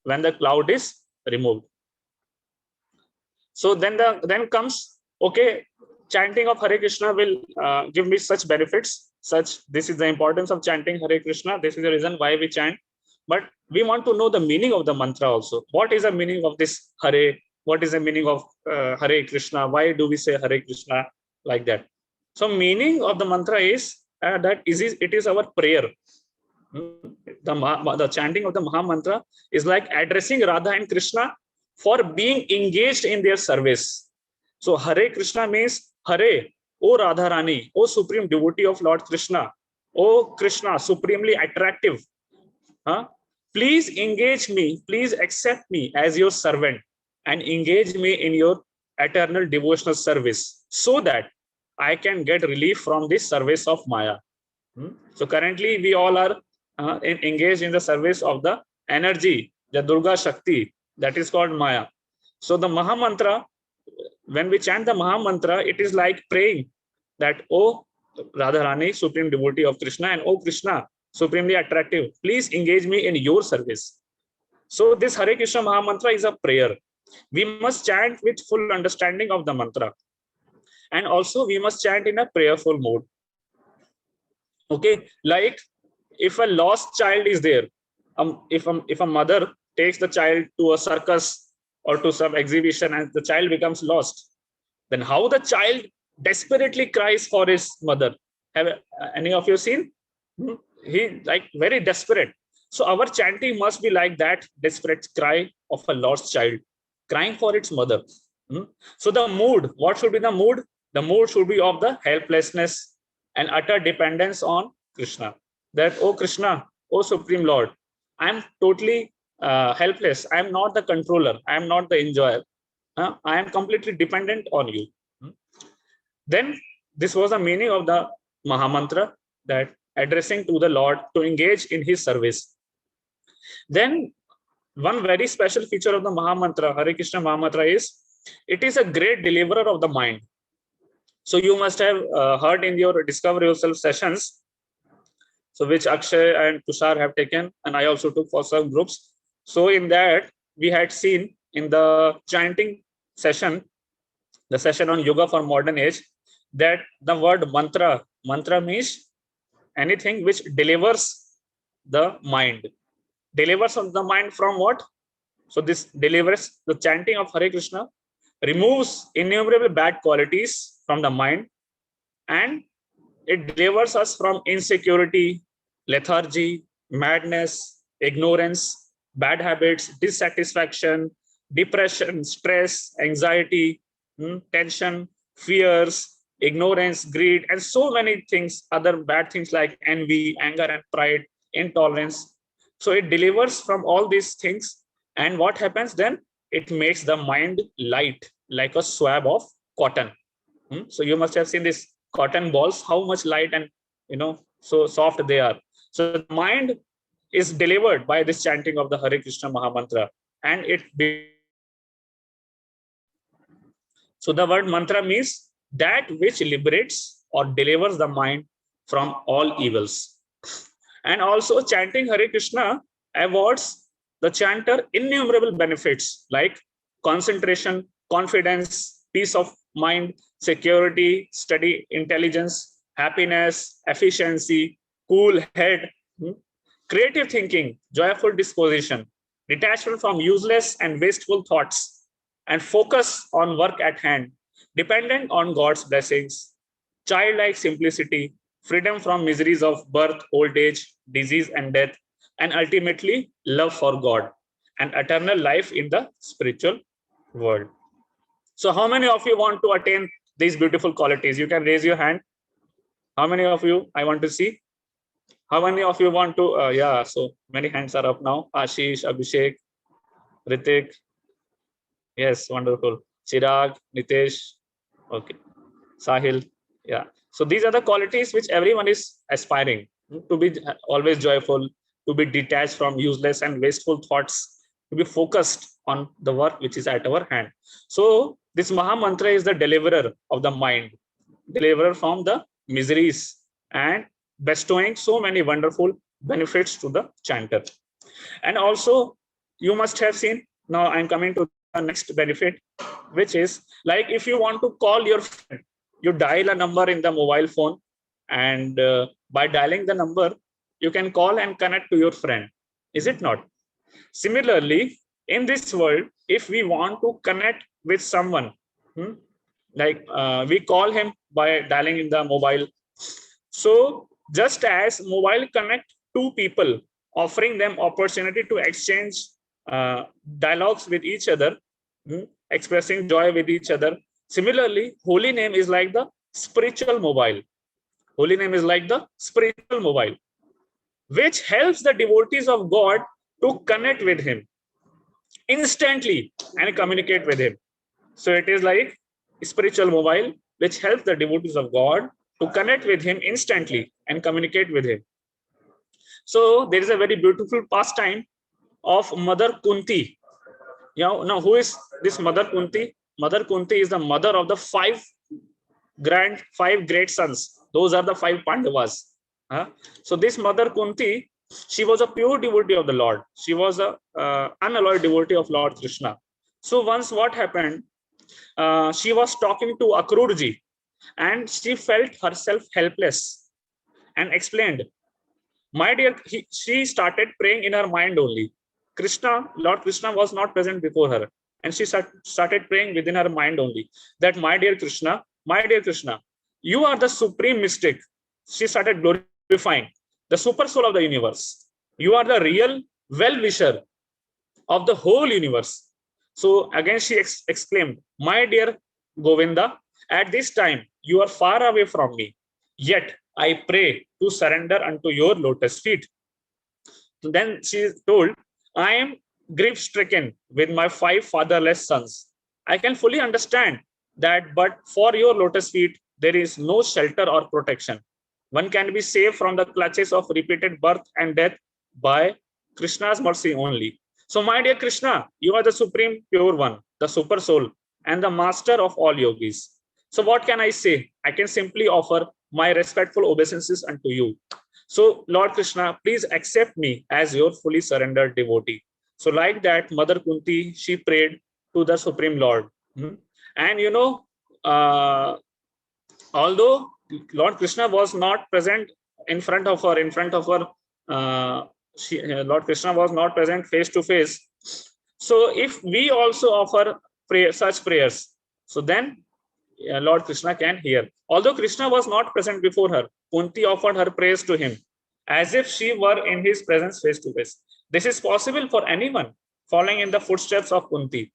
when the cloud is removed. So then comes, okay, chanting of Hare Krishna will give me such benefits. This is the importance of chanting Hare Krishna. This is the reason why we chant. But we want to know the meaning of the mantra also. What is the meaning of this Hare? What is the meaning of Hare Krishna? Why do we say Hare Krishna like that? So meaning of the mantra is it is our prayer. The chanting of the Maha Mantra is like addressing Radha and Krishna for being engaged in their service. So Hare Krishna means Hare, O Radharani, O supreme devotee of Lord Krishna, O Krishna, supremely attractive. Please engage me, please accept me as your servant and engage me in your eternal devotional service so that I can get relief from this service of Maya. So currently we all are engaged in the service of the energy, the Durga Shakti, that is called Maya. So the Maha Mantra, when we chant the Maha Mantra, it is like praying that, O Radharani, supreme devotee of Krishna, and O Krishna, supremely attractive, please engage me in your service. So this Hare Krishna Maha Mantra is a prayer. We must chant with full understanding of the mantra. And also we must chant in a prayerful mode. Okay, like if a lost child is there, if a mother takes the child to a circus or to some exhibition and the child becomes lost, then how the child desperately cries for his mother. Have any of you seen? He like very desperate. So our chanting must be like that desperate cry of a lost child crying for its mother. So the mood, what should be the mood? The mood should be of the helplessness and utter dependence on Krishna. That, oh Krishna, oh Supreme Lord, I am totally helpless. I am not the controller. I am not the enjoyer. I am completely dependent on you. Then this was the meaning of the Maha Mantra, that addressing to the Lord to engage in his service. Then one very special feature of the Maha Mantra, Hare Krishna Maha Mantra, is it is a great deliverer of the mind. So you must have heard in your Discover Yourself sessions, so which Akshay and Tushar have taken, and I also took for some groups. So in that, we had seen in the chanting session, the session on yoga for modern age, that the word mantra means anything which delivers the mind. Delivers of the mind from what? So this delivers, the chanting of Hare Krishna removes innumerable bad qualities from the mind, and it delivers us from insecurity, lethargy, madness, ignorance, bad habits, dissatisfaction, depression, stress, anxiety, tension, fears, ignorance, greed, and so many things, other bad things like envy, anger, and pride, intolerance. So it delivers from all these things. And what happens then? It makes the mind light, like a swab of cotton. So you must have seen this cotton balls, how much light and so soft they are. So the mind is delivered by this chanting of the Hare Krishna Maha Mantra, and so the word mantra means that which liberates or delivers the mind from all evils. And also chanting Hare Krishna awards the chanter innumerable benefits like concentration, confidence, peace of mind, security, steady intelligence, happiness, efficiency, cool head, creative thinking, joyful disposition, detachment from useless and wasteful thoughts, and focus on work at hand, dependent on God's blessings, childlike simplicity, freedom from miseries of birth, old age, disease, and death, and ultimately love for God and eternal life in the spiritual world. So how many of you want to attain these beautiful qualities? You can raise your hand. How many of you? I want to see. How many of you want to? Yeah, so many hands are up now. Ashish, Abhishek, Ritik. Yes, wonderful. Chirag, Nitesh. Okay. Sahil. Yeah. So these are the qualities which everyone is aspiring to be always joyful, to be detached from useless and wasteful thoughts, to be focused on the work which is at our hand. So this Maha Mantra is the deliverer of the mind, deliverer from the miseries, and bestowing so many wonderful benefits to the chanter. And also you must have seen. Now I'm coming to the next benefit, which is like if you want to call your friend, you dial a number in the mobile phone, and by dialing the number, you can call and connect to your friend. Is it not? Similarly, in this world, if we want to connect with someone, like we call him by dialing in the mobile. So just as mobile connect two people, offering them opportunity to exchange dialogues with each other, expressing joy with each other. Similarly, holy name is like the spiritual mobile. Holy name is like the spiritual mobile, which helps the devotees of God to connect with him instantly and communicate with him. So it is like spiritual mobile, which helps the devotees of God to connect with him instantly and communicate with him. So there is a very beautiful pastime of Mother Kunti. Now who is this Mother Kunti? Mother Kunti is the mother of the five great sons. Those are the five Pandavas. So this Mother Kunti, she was a pure devotee of the Lord. She was a unalloyed devotee of Lord Krishna. So once what happened, she was talking to Akrurji, and she felt herself helpless and explained, my dear, she started praying in her mind only. Lord Krishna was not present before her, and she started praying within her mind only, that my dear Krishna, you are the supreme mystic. She started glorifying the super soul of the universe. You are the real well-wisher of the whole universe. So again she exclaimed, my dear Govinda, at this time you are far away from me, yet I pray to surrender unto your lotus feet. Then she told, I am grief-stricken with my five fatherless sons. I can fully understand that, but for your lotus feet, there is no shelter or protection. One can be saved from the clutches of repeated birth and death by Krishna's mercy only. So, my dear Krishna, you are the supreme pure one, the super soul, and the master of all yogis. So, what can I say? I can simply offer my respectful obeisances unto you. So, Lord Krishna, please accept me as your fully surrendered devotee. So, like that, Mother Kunti, she prayed to the Supreme Lord. And you know, although Lord Krishna was not present in front of her, Lord Krishna was not present face to face. So if we also offer such prayers, so then Lord Krishna can hear. Although Krishna was not present before her, Kunti offered her praise to him as if she were in his presence face to face. This is possible for anyone following in the footsteps of Kunti.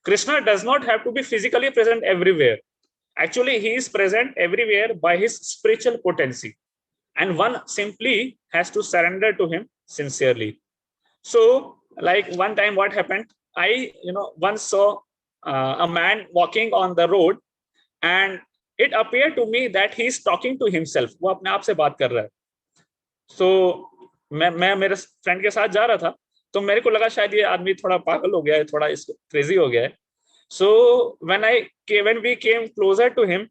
Krishna does not have to be physically present everywhere. Actually, he is present everywhere by his spiritual potency, and one simply has to surrender to him sincerely. So, like one time, what happened? I, once saw a man walking on the road, and it appeared to me that he is talking to himself. वो अपने आप से बात कर रहा है. So, मैं मेरे फ्रेंड के साथ जा रहा था, तो मेरे को लगा शायद ये आदमी थोड़ा पागल हो गया है, थोड़ा इसको क्रेजी हो गया है. So when we came closer to him,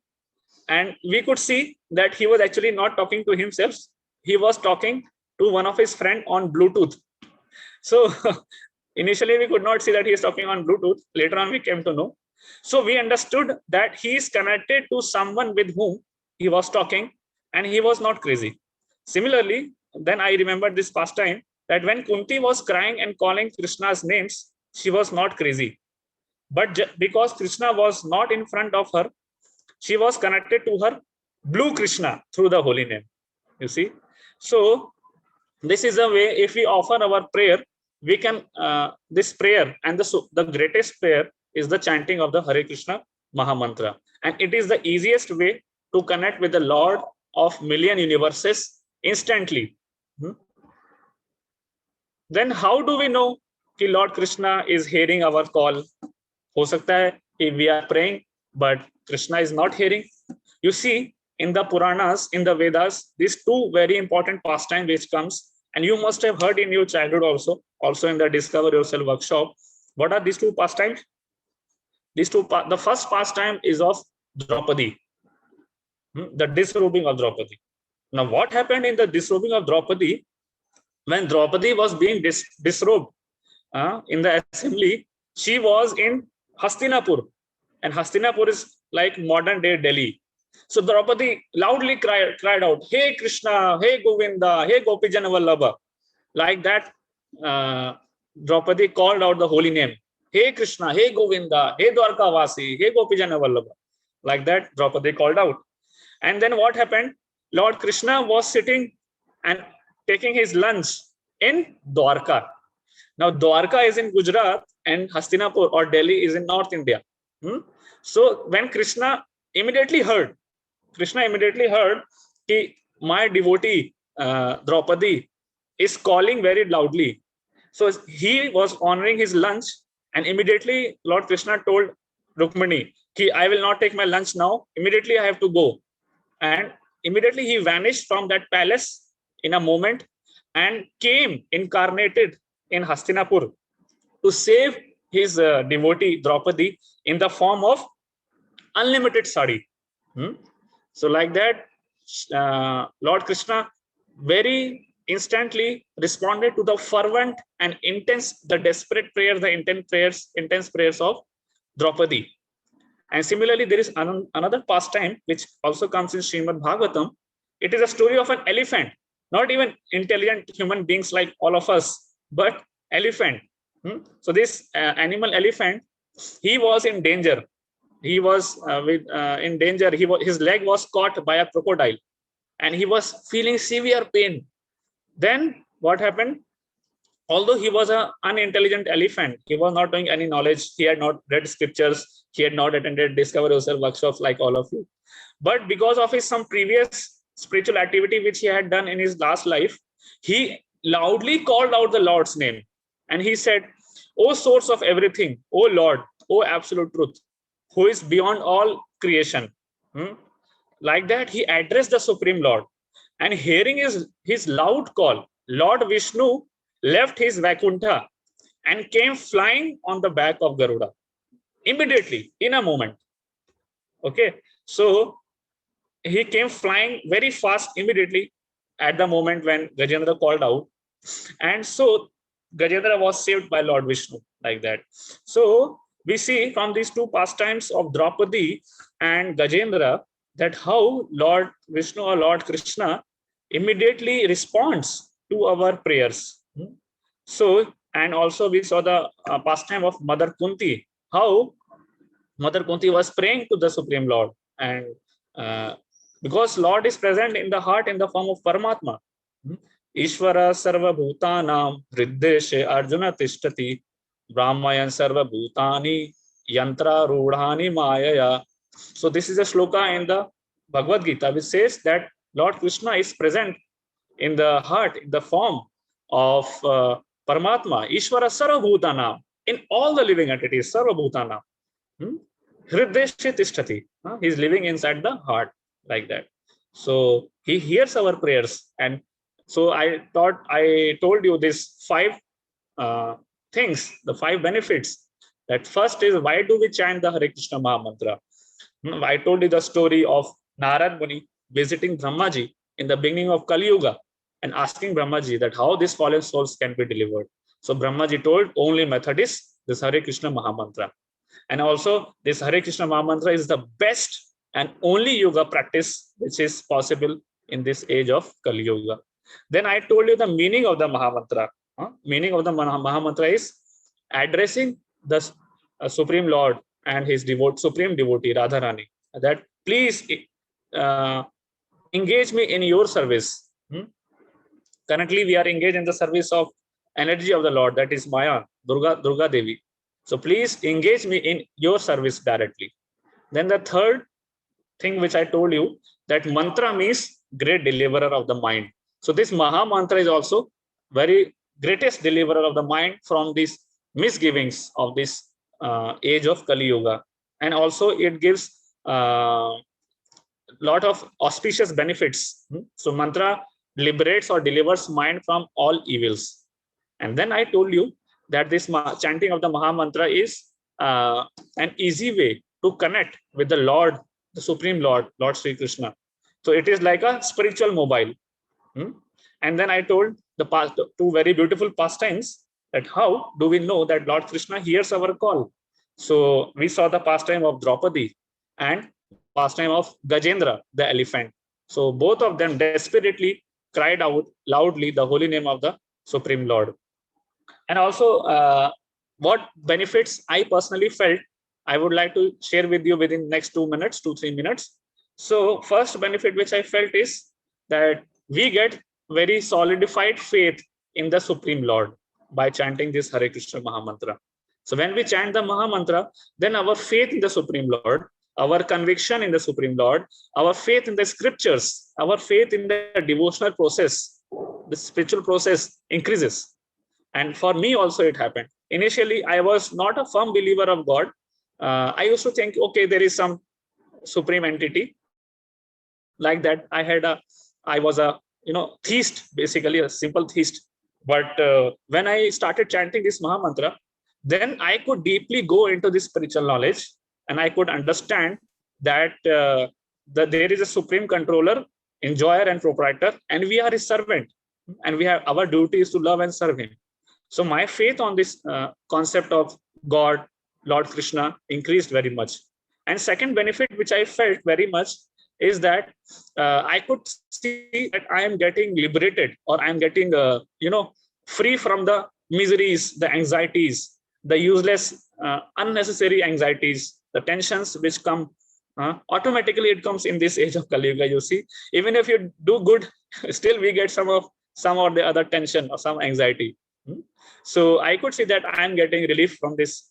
and we could see that he was actually not talking to himself, he was talking to one of his friend on Bluetooth. So initially we could not see that he is talking on Bluetooth. Later on we came to know. So we understood that he is connected to someone with whom he was talking, and he was not crazy. Similarly, then I remembered this pastime that when Kunti was crying and calling Krishna's names, she was not crazy. But because Krishna was not in front of her, she was connected to her blue Krishna through the holy name. You see? So this is a way, if we offer our prayer, we can, this prayer, and the greatest prayer is the chanting of the Hare Krishna Mahamantra. And it is the easiest way to connect with the Lord of million universes instantly. Then how do we know that Lord Krishna is hearing our call? हो सकता है if we are praying, but Krishna is not hearing. You see, in the Puranas, in the Vedas, these two very important pastimes which comes, and you must have heard in your childhood also in the Discover Yourself workshop. What are these two pastimes? The first pastime is of Draupadi, the disrobing of Draupadi. Now, what happened in the disrobing of Draupadi? When Draupadi was being disrobed, in the assembly, she was in Hastinapur, and Hastinapur is like modern day Delhi. So Draupadi loudly cried out, "Hey Krishna, hey Govinda, hey Gopijana Vallabha." Like that, Draupadi called out the holy name. Hey Krishna, hey Govinda, hey Dwarkavasi, hey Gopijana Vallabha. Like that, Draupadi called out. And then what happened? Lord Krishna was sitting and taking his lunch in Dwarka. Now, Dwarka is in Gujarat and Hastinapur or Delhi is in North India. So when Krishna immediately heard that my devotee Draupadi is calling very loudly. So he was honoring his lunch, and immediately Lord Krishna told Rukmini, I will not take my lunch now. Immediately I have to go. And immediately he vanished from that palace in a moment and came incarnated in Hastinapur to save his devotee Draupadi in the form of unlimited sari. So like that, Lord Krishna very instantly responded to the fervent and the desperate prayer, the intense prayers of Draupadi. And similarly, there is another pastime which also comes in Srimad Bhagavatam. It is a story of an elephant, not even intelligent human beings like all of us, but elephant. So this animal elephant, he was in danger. He was in danger. His leg was caught by a crocodile, and he was feeling severe pain. Then what happened? Although he was an unintelligent elephant, he was not doing any knowledge. He had not read scriptures. He had not attended Discover Yourself workshops like all of you. But because of his some previous spiritual activity which he had done in his last life, he loudly called out the Lord's name. And he said, "O source of everything, O Lord, O absolute truth, who is beyond all creation." Like that, he addressed the Supreme Lord. And hearing his loud call, Lord Vishnu left his Vaikuntha and came flying on the back of Garuda. Immediately, in a moment. Okay, so he came flying very fast immediately at the moment when Gajendra called out. And so Gajendra was saved by Lord Vishnu, like that. So we see from these two pastimes of Draupadi and Gajendra that how Lord Vishnu or Lord Krishna immediately responds to our prayers. So, and also we saw the pastime of Mother Kunti, how Mother Kunti was praying to the Supreme Lord, and because Lord is present in the heart in the form of Paramatma. Ishvara Sarva Bhutanam Hriddeshe Arjuna Tishtati Brahmayan Sarva Bhutani Yantra Rudhani Mayaya. So this is a shloka in the Bhagavad Gita which says that Lord Krishna is present in the heart, in the form of Paramatma, Ishvara Sarva Bhutanam, in all the living entities, Sarva Bhutanam. Hriddeshe Tishtati. He is living inside the heart, like that. So he hears our prayers. And so I told you these 5 things, the 5 benefits. That first is, why do we chant the Hare Krishna Maha Mantra? I told you the story of Narad Muni visiting Brahmaji in the beginning of Kali Yuga and asking Brahmaji that how these fallen souls can be delivered. So Brahmaji told, only method is this Hare Krishna Maha Mantra. And also this Hare Krishna Maha Mantra is the best and only yoga practice which is possible in this age of Kali Yuga. Then I told you the meaning of the Maha Mantra. Meaning of the Maha Mantra is addressing the Supreme Lord and his supreme devotee Radharani, that please engage me in your service. Currently we are engaged in the service of energy of the Lord, that is Maya, Durga Devi. So please engage me in your service directly. Then the third thing which I told you, that mantra means great deliverer of the mind. So this Maha Mantra is also very greatest deliverer of the mind from these misgivings of this age of Kali Yuga. And also it gives lot of auspicious benefits. So mantra liberates or delivers mind from all evils. And then I told you that this chanting of the Maha Mantra is an easy way to connect with the Lord, the Supreme Lord, Lord Sri Krishna. So it is like a spiritual mobile. And then I told the 2 very beautiful pastimes that how do we know that Lord Krishna hears our call? So we saw the pastime of Draupadi and pastime of Gajendra, the elephant. So both of them desperately cried out loudly the holy name of the Supreme Lord. And also, what benefits I personally felt, I would like to share with you within next 2-3 minutes. So first benefit which I felt is that we get very solidified faith in the Supreme Lord by chanting this Hare Krishna Mahamantra. So when we chant the Mahamantra, then our faith in the Supreme Lord, our conviction in the Supreme Lord, our faith in the scriptures, our faith in the devotional process, the spiritual process increases. And for me also it happened. Initially, I was not a firm believer of God. I used to think, okay, there is some supreme entity like that. I was a theist, basically a simple theist. But when I started chanting this Mahamantra, then I could deeply go into this spiritual knowledge, and I could understand that there is a supreme controller, enjoyer, and proprietor, and we are his servant, and we have our duty is to love and serve him. So my faith on this concept of God, Lord Krishna, increased very much. And second benefit, which I felt very much, is that I could see that I am getting liberated, or I am getting, free from the miseries, the anxieties, the useless, unnecessary anxieties, the tensions which come. Automatically, it comes in this age of Kali Yuga. You see, even if you do good, still we get some or the other tension or some anxiety. So I could see that I am getting relief from this,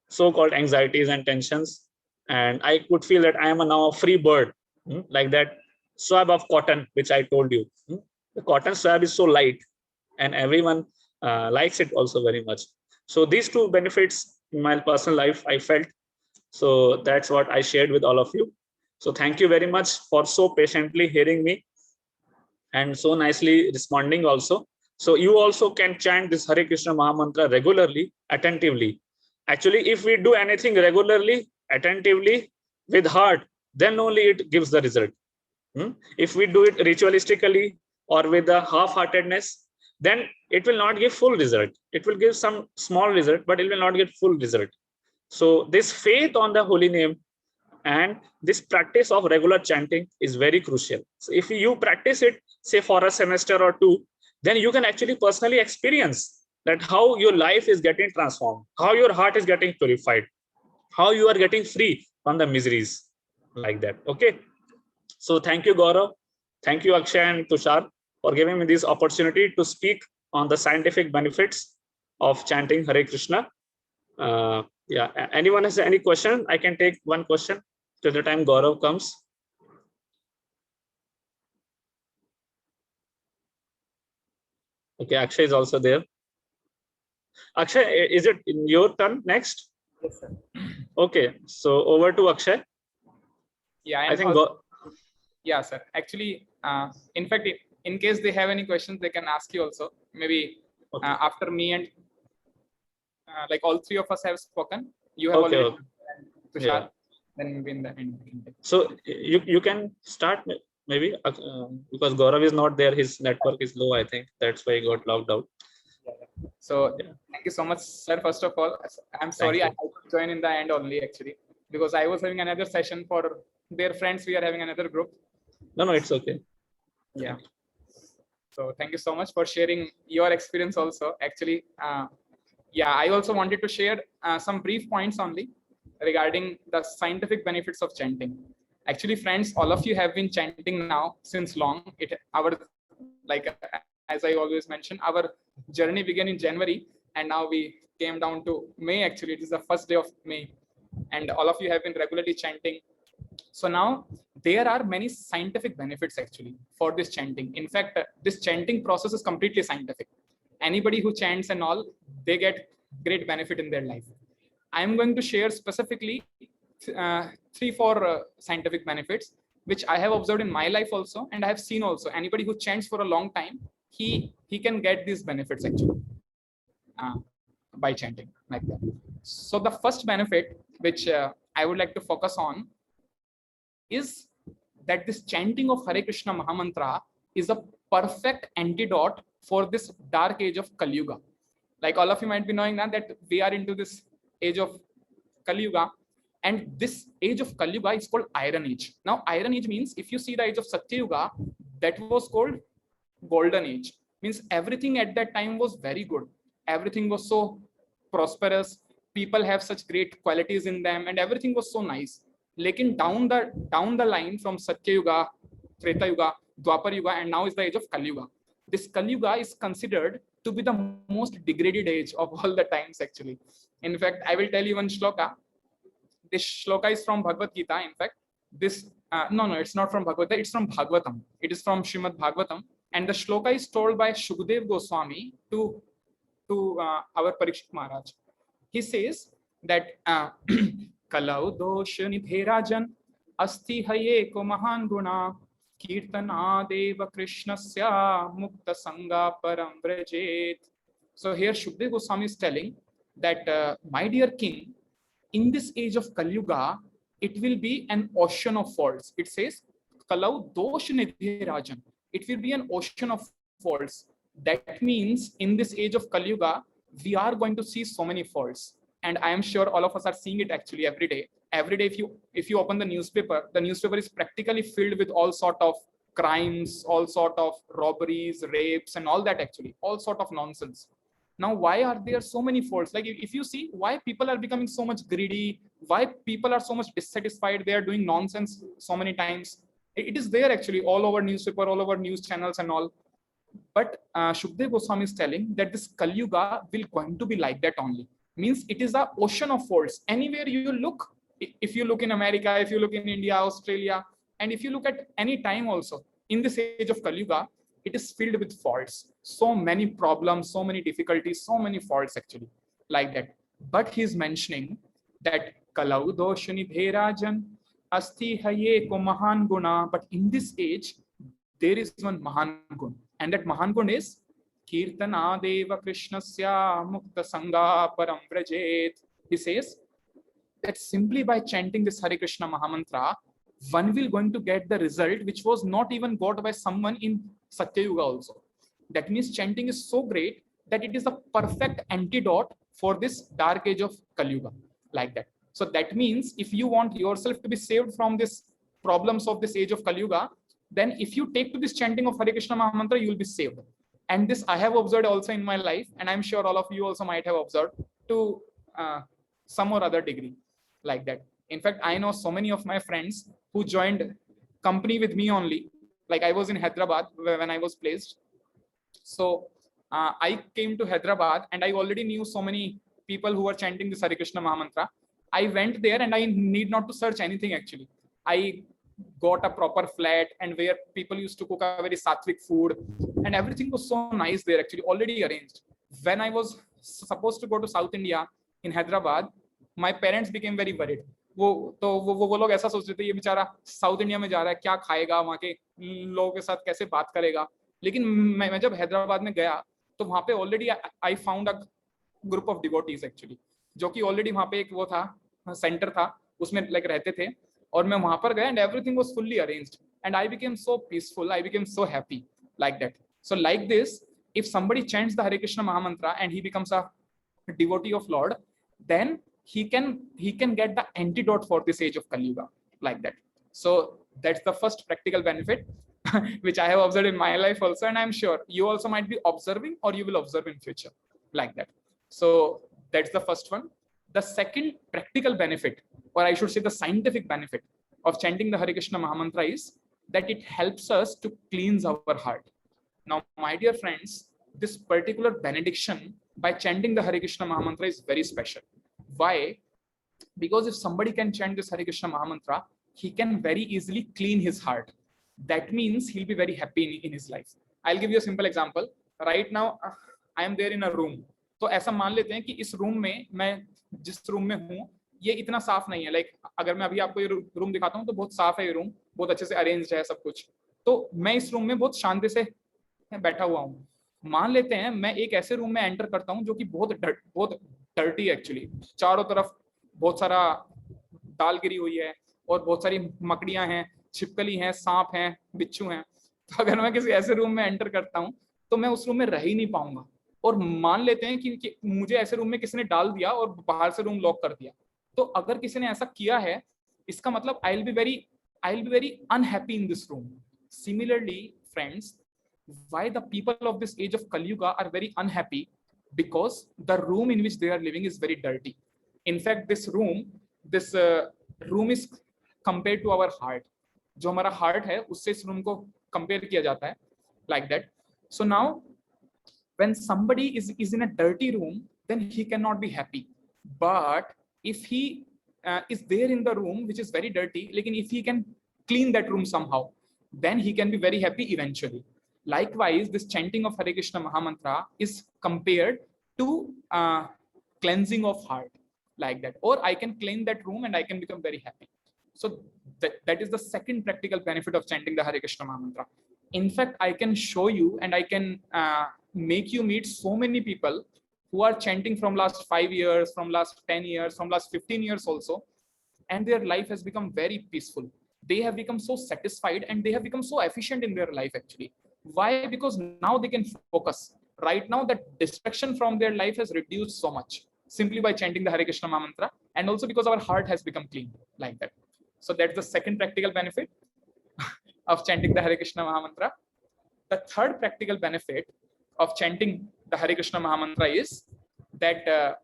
so-called anxieties and tensions, and I could feel that I am now a free bird, like that swab of cotton, which I told you. The cotton swab is so light, and everyone likes it also very much. So these two benefits in my personal life I felt. So that's what I shared with all of you. So thank you very much for so patiently hearing me and so nicely responding also. So you also can chant this Hare Krishna Mahamantra regularly, attentively. Actually, if we do anything regularly, attentively, with heart, then only it gives the result. If we do it ritualistically or with a half-heartedness, then it will not give full result. It will give some small result, but it will not get full result. So this faith on the holy name and this practice of regular chanting is very crucial. So if you practice it, say for a semester or two, then you can actually personally experience that how your life is getting transformed, how your heart is getting purified, how you are getting free from the miseries, like that. Okay. So thank you, Gaurav. Thank you, Akshay and Tushar, for giving me this opportunity to speak on the scientific benefits of chanting Hare Krishna. Yeah, anyone has any question? I can take one question till the time Gaurav comes. Okay, Akshay is also there. Akshay, is it in your turn next? Yes, sir. Okay, so over to Akshay. Yeah, I think. Yeah, sir. Actually, in fact, in case they have any questions, they can ask you also. Maybe okay. After me and like all three of us have spoken, you have okay, already. Okay. Yeah. Then maybe in the end. So you can start maybe because Gaurav is not there. His network is low. I think that's why he got logged out. Yeah. So yeah. Thank you so much, sir. First of all, I'm sorry I joined in the end only actually because I was having another session for their friends. We are having another group. No, it's okay. Yeah. So thank you so much for sharing your experience also. Actually, yeah, I also wanted to share some brief points only regarding the scientific benefits of chanting. Actually, friends, all of you have been chanting now since long. As I always mention, our journey began in January, and now we came down to May. Actually, it is the first day of May, and all of you have been regularly chanting. So now there are many scientific benefits actually for this chanting. In fact, this chanting process is completely scientific. Anybody who chants and all, they get great benefit in their life. I am going to share specifically 3-4 scientific benefits, which I have observed in my life also, and I have seen also. Anybody who chants for a long time, he can get these benefits actually by chanting like that. So the first benefit, which I would like to focus on, is that this chanting of Hare Krishna Mahamantra is a perfect antidote for this dark age of Kali Yuga. Like all of you might be knowing now that we are into this age of Kali Yuga, and this age of Kali Yuga is called Iron Age. Now, Iron Age means, if you see the age of Satya Yuga, that was called Golden Age. Means everything at that time was very good. Everything was so prosperous. People have such great qualities in them, and everything was so nice. Lekin down the line from Satya Yuga, Treta Yuga, Dwapar Yuga, and now is the age of Kali Yuga. This Kali Yuga is considered to be the most degraded age of all the times, actually. In fact, I will tell you one shloka. This shloka is from Bhagavad Gita. In fact, this no, it's not from Bhagavad Gita. It's from Bhagavatam. It is from Srimad Bhagavatam, and the shloka is told by Shukdev Goswami to our Parikshit Maharaj. He says that Kalau dosh nidherajan asti haye ko mahan guna kirtana deva krishnasya mukta sanga param vrajet. So here Shukdev Goswami is telling that my dear king, in this age of Kali Yuga, it will be an ocean of faults. It says Kalau dosh nidherajan. It will be an ocean of faults. That means in this age of Kali Yuga, we are going to see so many faults. And I am sure all of us are seeing it actually every day. Every day, if you open the newspaper is practically filled with all sort of crimes, all sort of robberies, rapes, and all that, actually, all sort of nonsense. Now, why are there so many faults? Like, if you see why people are becoming so much greedy, why people are so much dissatisfied, they are doing nonsense so many times. It is there actually all over newspaper, all over news channels and all. But Shukdev Goswami is telling that this Kali Yuga will going to be like that only. Means it is an ocean of faults. Anywhere you look, if you look in America, if you look in India, Australia, and if you look at any time also, in this age of Kali Yuga, it is filled with faults. So many problems, so many difficulties, so many faults actually, like that. But he is mentioning that Kalau doshani dherajan asti haye ko mahan guna. But in this age, there is one mahan gun, and that mahan gun is Kirtana deva krishnasya mukta sanga param vrajet. He says that simply by chanting this Hare Krishna Mahamantra, one will going to get the result which was not even got by someone in Satya Yuga also. That means chanting is so great that it is the perfect antidote for this dark age of Kali Yuga, like that. So that means if you want yourself to be saved from this problems of this age of Kali Yuga, then if you take to this chanting of Hare Krishna Mahamantra, you will be saved. And this I have observed also in my life, and I'm sure all of you also might have observed to some or other degree, like that. In fact, I know so many of my friends who joined company with me only. Like, I was in Hyderabad when I was placed. So I came to Hyderabad and I already knew so many people who were chanting this Hare Krishna Mahamantra. I went there and I need not to search anything actually. I got a proper flat, and where people used to cook a very sattvic food, and everything was so nice there actually, already arranged. When I was supposed to go to South India in Hyderabad, my parents became very worried. वो लोग ऐसा सोच रहे थे, ये बेचारा south India में जा रहा है, क्या खाएगा, वहाँ के लोगों के साथ कैसे बात करेगा. लेकिन मैं जब हैदराबाद में गया तो वहाँ पे already I found a group of devotees actually, जो कि ऑलरेडी वहाँ पे एक वो था, सेंटर था, उसमें लाइक रहते थे. और मैं वहां पर गया and everything was fully arranged, and I became so peaceful, I became so happy, like that. So like this, if somebody chants the Hare Krishna Mahamantra and he becomes a devotee of Lord, then he can get the antidote for this age of Kali Yuga, like that. So that's the first practical benefit which I have observed in my life also, and I'm sure you also might be observing or you will observe in future, like that. So that's the first one. The second practical benefit, or I should say the scientific benefit of chanting the Hare Krishna Mahamantra, is that it helps us to cleanse our heart. Now, my dear friends, this particular benediction by chanting the Hare Krishna Mahamantra is very special. Why? Because if somebody can chant this Hare Krishna Mahamantra, he can very easily clean his heart. That means he'll be very happy in his life. I'll give you a simple example. Right now, I am there in a room. तो ऐसा मान लेते हैं कि इस room में, मैं जिस रूम में हूँ, ये इतना साफ नहीं है. लाइक अगर मैं अभी आपको ये रूम दिखाता हूँ तो बहुत साफ है ये रूम, बहुत अच्छे से अरेंज्ड है सब कुछ. तो मैं इस रूम में बहुत शांति से बैठा हुआ हूँ. मान लेते हैं मैं एक ऐसे रूम में एंटर करता हूँ जो कि बहुत डर्टी एक्चुअली, चारों तरफ बहुत सारा दाल गिरी हुई है और बहुत सारी मकड़ियां हैं, छिपकली हैं, सांप हैं, बिच्छू हैं. तो अगर मैं किसी ऐसे रूम में एंटर करता हूँ तो मैं उस रूम में रह ही नहीं पाऊंगा। और मान लेते हैं कि मुझे ऐसे रूम में किसी ने डाल दिया और बाहर से रूम लॉक कर दिया, तो अगर किसी ने ऐसा किया है, इसका मतलब I will be very unhappy in this room. Similarly friends, why the people of this age of Kali Yuga are very unhappy? Because the room in which they are living is very dirty. In fact, this room is compared to our heart. जो हमारा heart है उससे इस room को compare किया जाता है, like that. So now when somebody is in a dirty room, then he cannot be happy. But if he is there in the room which is very dirty, like if he can clean that room somehow, then he can be very happy eventually. Likewise, this chanting of Hare Krishna Mahamantra is compared to cleansing of heart, like that. Or I can clean that room and I can become very happy. So that is the second practical benefit of chanting the Hare Krishna Mahamantra. In fact, I can show you and I can make you meet so many people who are chanting from last 5 years, from last 10 years, from last 15 years also, and their life has become very peaceful. They have become so satisfied and they have become so efficient in their life actually. Why? Because now they can focus. Right now, that distraction from their life has reduced so much simply by chanting the Hare Krishna Mahamantra, and also because our heart has become clean, like that. So that's the second practical benefit of chanting the Hare Krishna Mahamantra. The third practical benefit of chanting the Hare Krishna Mahamantra is that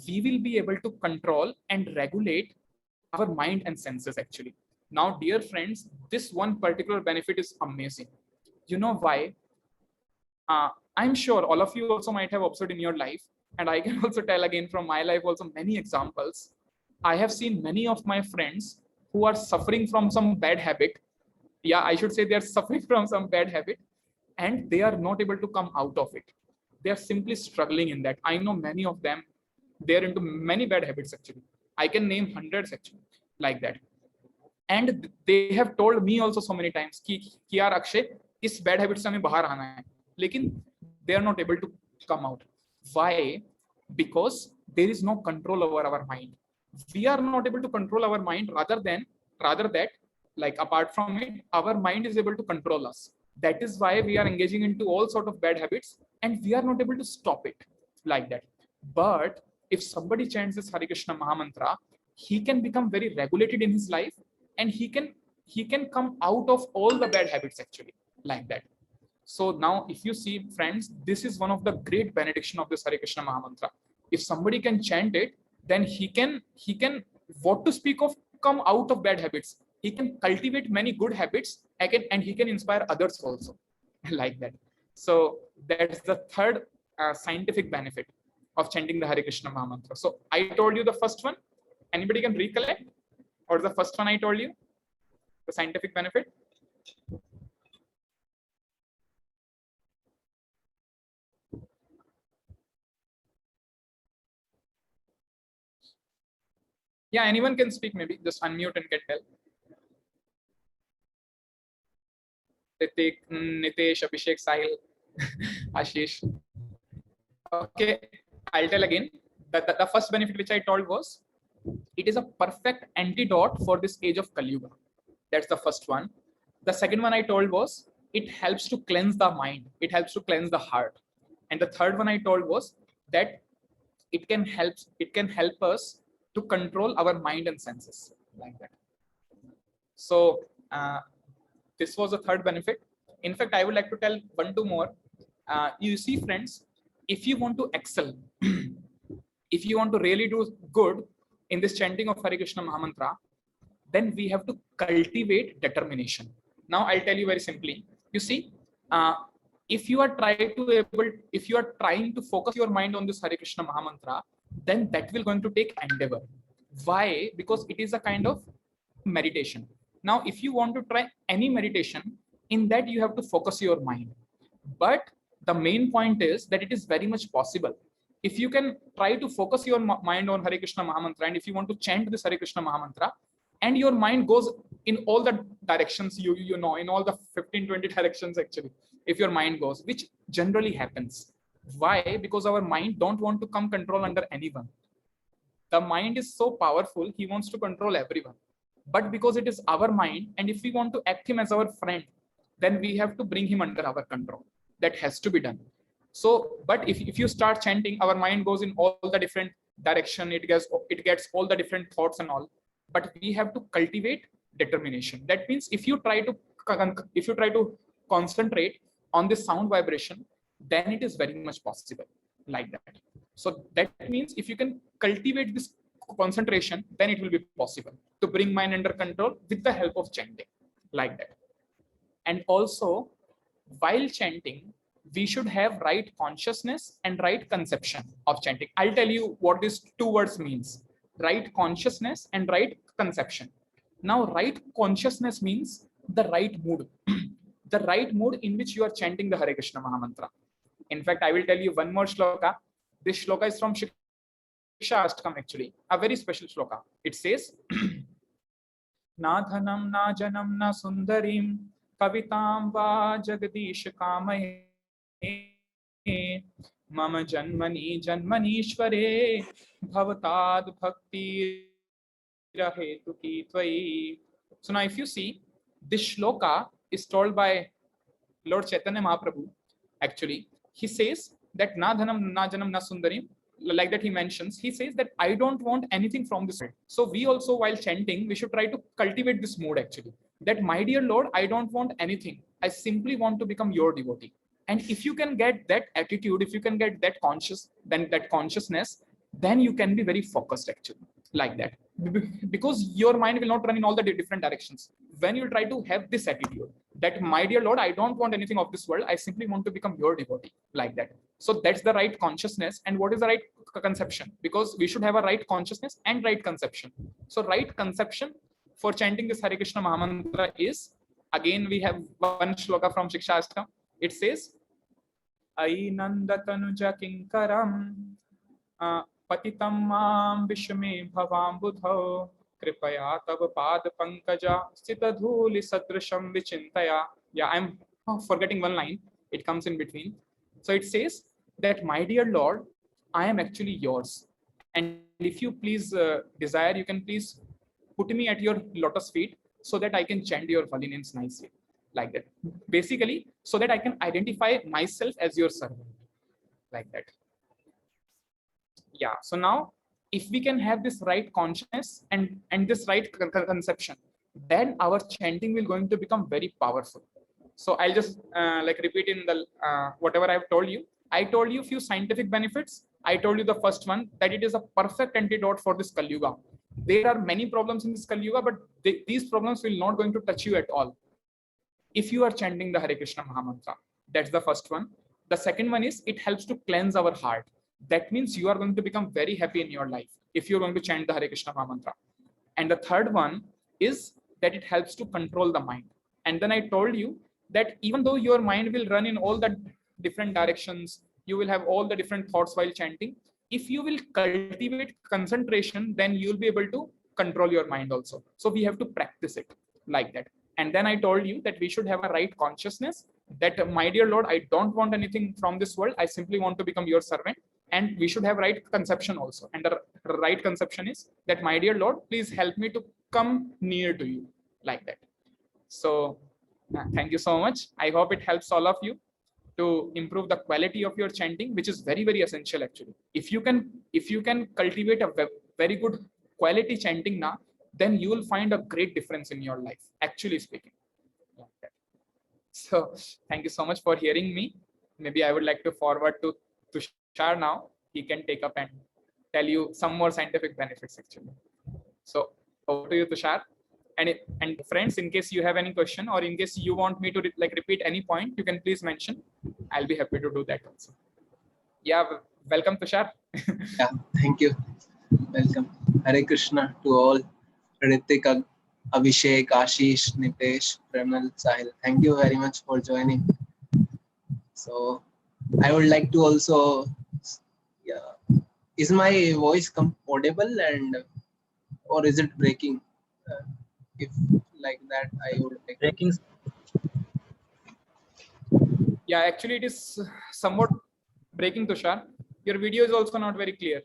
we will be able to control and regulate our mind and senses actually. Now, dear friends, this one particular benefit is amazing. You know why? I'm sure all of you also might have observed in your life, and I can also tell again from my life also many examples. I have seen many of my friends who are suffering from some bad habit. Yeah, I should say they are suffering from some bad habit, and they are not able to come out of it. They are simply struggling in that. I know many of them, they are into many bad habits actually. I can name hundreds actually, like that. And they have told me also so many times कि यार अक्षय, इस bad habit से हमें बाहर आना है, लेकिन they are not able to come out. Why? Because there is no control over our mind. We are not able to control our mind, rather that, like apart from it, our mind is able to control us. That is why we are engaging into all sort of bad habits and we are not able to stop it, like that. But if somebody chants this Hare Krishna Mahamantra, he can become very regulated in his life, and he can come out of all the bad habits actually, like that. So now if you see friends, this is one of the great benediction of this Hare Krishna Mahamantra. If somebody can chant it, then he can what to speak of, come out of bad habits. He can cultivate many good habits and he can inspire others also, like that. So that's the third scientific benefit of chanting the Hare Krishna Mahamantra. So I told you the first one. Anybody can recollect? Or the first one I told you, the scientific benefit? Yeah, anyone can speak, maybe just unmute and get help. Ritik, Nitesh, Abhishek, Sahil, Ashish. Okay, I'll tell again. The first benefit which I told was, it is a perfect antidote for this age of Kali Yuga. That's the first one. The second one I told was, it helps to cleanse the mind. It helps to cleanse the heart. And the third one I told was that it can help us to control our mind and senses, like that. So this was the third benefit. In fact, I would like to tell two more. You see, friends, if you want to excel, if you want to really do good in this chanting of Hare Krishna Mahamantra, then we have to cultivate determination. Now I'll tell you very simply. You see, if you are trying to focus your mind on this Hare Krishna Mahamantra, then that will going to take endeavor. Why? Because it is a kind of meditation. Now, if you want to try any meditation, in that you have to focus your mind. But the main point is that it is very much possible. If you can try to focus your mind on Hare Krishna Mahamantra, and if you want to chant this Hare Krishna Mahamantra, and your mind goes in all the directions, you know, in all the 15-20 directions actually, if your mind goes, which generally happens. Why? Because our mind don't want to come control under anyone. The mind is so powerful, he wants to control everyone. But because it is our mind, and if we want to act him as our friend, then we have to bring him under our control. that has to be done. So, but if you start chanting, our mind goes in all the different direction. It gets all the different thoughts and all. But we have to cultivate determination. That means if you try to concentrate on this sound vibration, then it is very much possible, like that. So that means if you can cultivate this concentration, then it will be possible to bring mind under control with the help of chanting, like that. And also, while chanting, we should have right consciousness and right conception of chanting. I'll tell you what these two words means: right consciousness and right conception. Now, right consciousness means the right mood, the right mood in which you are chanting the Hare Krishna Mahamantra. In fact, I will tell you one more shloka. This shloka is from Shiksha Ashtakam, actually, a very special shloka. It says, Na dhanam na janam na sundarim kavitam va jagadish kamaye mama janmani janmanishvare bhavatad bhakti rahetu ki tvai. So now if you see, this shloka is told by Lord Chaitanya Mahaprabhu. Actually, he says that na dhanam na janam na sundarim, like that he mentions, he says that I don't want anything from this world. So we also, while chanting, we should try to cultivate this mood, actually, that my dear Lord, I don't want anything. I simply want to become your devotee. And if you can get that attitude, if you can get that consciousness, then you can be very focused, actually, like that. Because your mind will not run in all the different directions. When you try to have this attitude that my dear Lord, I don't want anything of this world, I simply want to become your devotee, like that. So that's the right consciousness. And what is the right conception? Because we should have a right consciousness and right conception. So right conception for chanting this Hare Krishna Mahamantra is, again, we have one shloka from Shiksha Ashtakam. It says, Ainandatanuja kinkaram patitam mam vishme bhavam budho kripaya tab pad pankaja sthita dhuli sadrasham vichintaya. Yeah, I'm forgetting one line. It comes in between. So it says that, my dear Lord, I am actually yours. And if you please desire, you can please put me at your lotus feet so that I can chant your holy names nicely, like that. Basically, so that I can identify myself as your servant, like that. Yeah, so now if we can have this right consciousness and this right conception, then our chanting will going to become very powerful. So I'll just like repeat in the whatever I've told you. I told you a few scientific benefits. I told you the first one, that it is a perfect antidote for this Kali Yuga. There are many problems in this Kali Yuga, but these problems will not going to touch you at all if you are chanting the Hare Krishna Mahamantra. That's the first one. The second one is, it helps to cleanse our heart. That means you are going to become very happy in your life if you're going to chant the Hare Krishna Mahamantra. And the third one is that it helps to control the mind. And then I told you that even though your mind will run in all the different directions, you will have all the different thoughts while chanting, if you will cultivate concentration, then you'll be able to control your mind also. So we have to practice it, like that. And then I told you that we should have a right consciousness, that my dear Lord, I don't want anything from this world. I simply want to become your servant. And we should have right conception also. And the right conception is that, my dear Lord, please help me to come near to you, like that. So thank you so much. I hope it helps all of you to improve the quality of your chanting, which is very, very essential, actually. If you can cultivate a very good quality chanting now, then you will find a great difference in your life, actually speaking. Okay. So thank you so much for hearing me. Maybe I would like to forward to Tushar now. He can take up and tell you some more scientific benefits, actually. So over to you, Tushar. And friends, in case you have any question, or in case you want me to repeat any point, you can please mention. I'll be happy to do that also. Yeah, welcome, Tushar. Yeah, thank you. Welcome. Hare Krishna to all. Ritik, Abhishek, Ashish, Nitesh, Premal, Sahil. Thank you very much for joining. So I would like to also, yeah, is my voice audible, and or is it breaking? If like that, I would like breaking. Yeah, actually it is somewhat breaking, Tushar. Your video is also not very clear.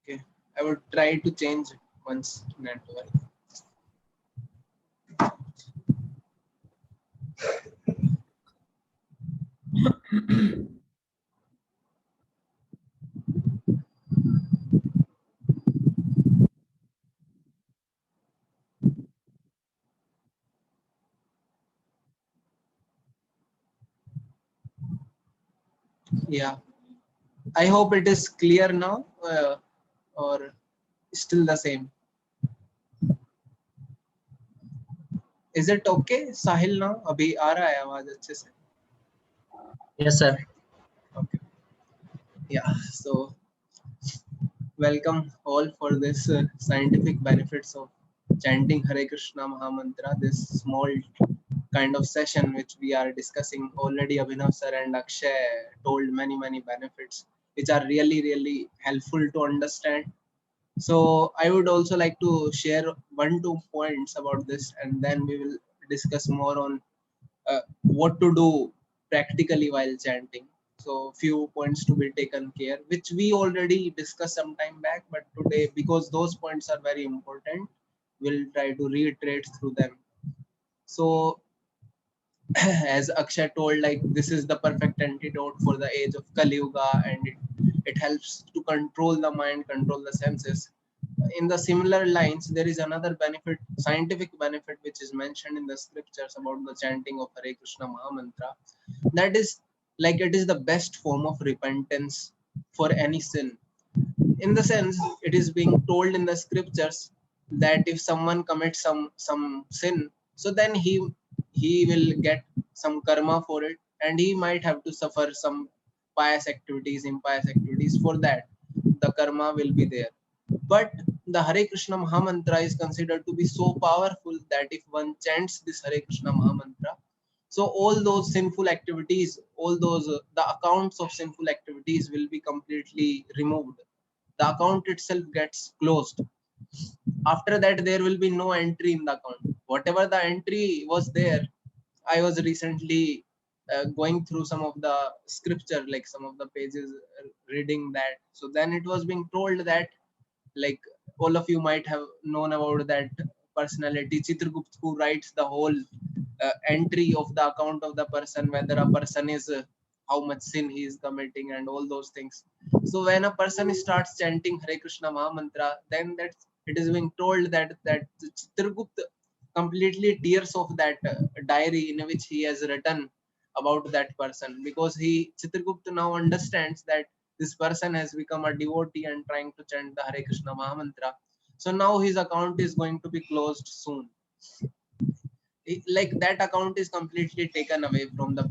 Okay, I would try to change once network. Yeah, I hope it is clear now, or still the same. Is it okay, Sahil? Now अभी आ रहा है आवाज अच्छे से? Yes, sir. Okay. Yeah. So welcome all for this scientific benefits of chanting Hare Krishna Mahamantra. This small kind of session which we are discussing already. Abhinav sir and Akshay told many benefits which are really helpful to understand. So I would also like to share 1-2 points about this, and then we will discuss more on what to do practically while chanting. So few points to be taken care, which we already discussed some time back, but today, because those points are very important, we'll try to reiterate through them. So as Akshay told, like, this is the perfect antidote for the age of Kali Yuga, and it helps to control the mind, control the senses. In the similar lines, there is another benefit, scientific benefit, which is mentioned in the scriptures about the chanting of Hare Krishna Mahamantra. That is, like, it is the best form of repentance for any sin. In the sense, it is being told in the scriptures that if someone commits some sin, so then he will get some karma for it, and he might have to suffer some pious activities, impious activities. For that, the karma will be there. But the Hare Krishna Mahamantra is considered to be so powerful that if one chants this Hare Krishna Mahamantra, so all those sinful activities, all those the accounts of sinful activities will be completely removed. The account itself gets closed. After that, there will be no entry in the account. Whatever the entry was there, I was recently going through some of the scripture, like some of the pages, reading that. So then it was being told that, like, all of you might have known about that personality Chitragupta, who writes the whole entry of the account of the person, whether a person is how much sin he is committing and all those things. So when a person starts chanting Hare Krishna Mahamantra, then that it is being told that Chitragupta completely tears off that diary in which he has written about that person, because Chitragupta now understands that this person has become a devotee and trying to chant the Hare Krishna Mahamantra. So now his account is going to be closed soon. Like, that account is completely taken away from the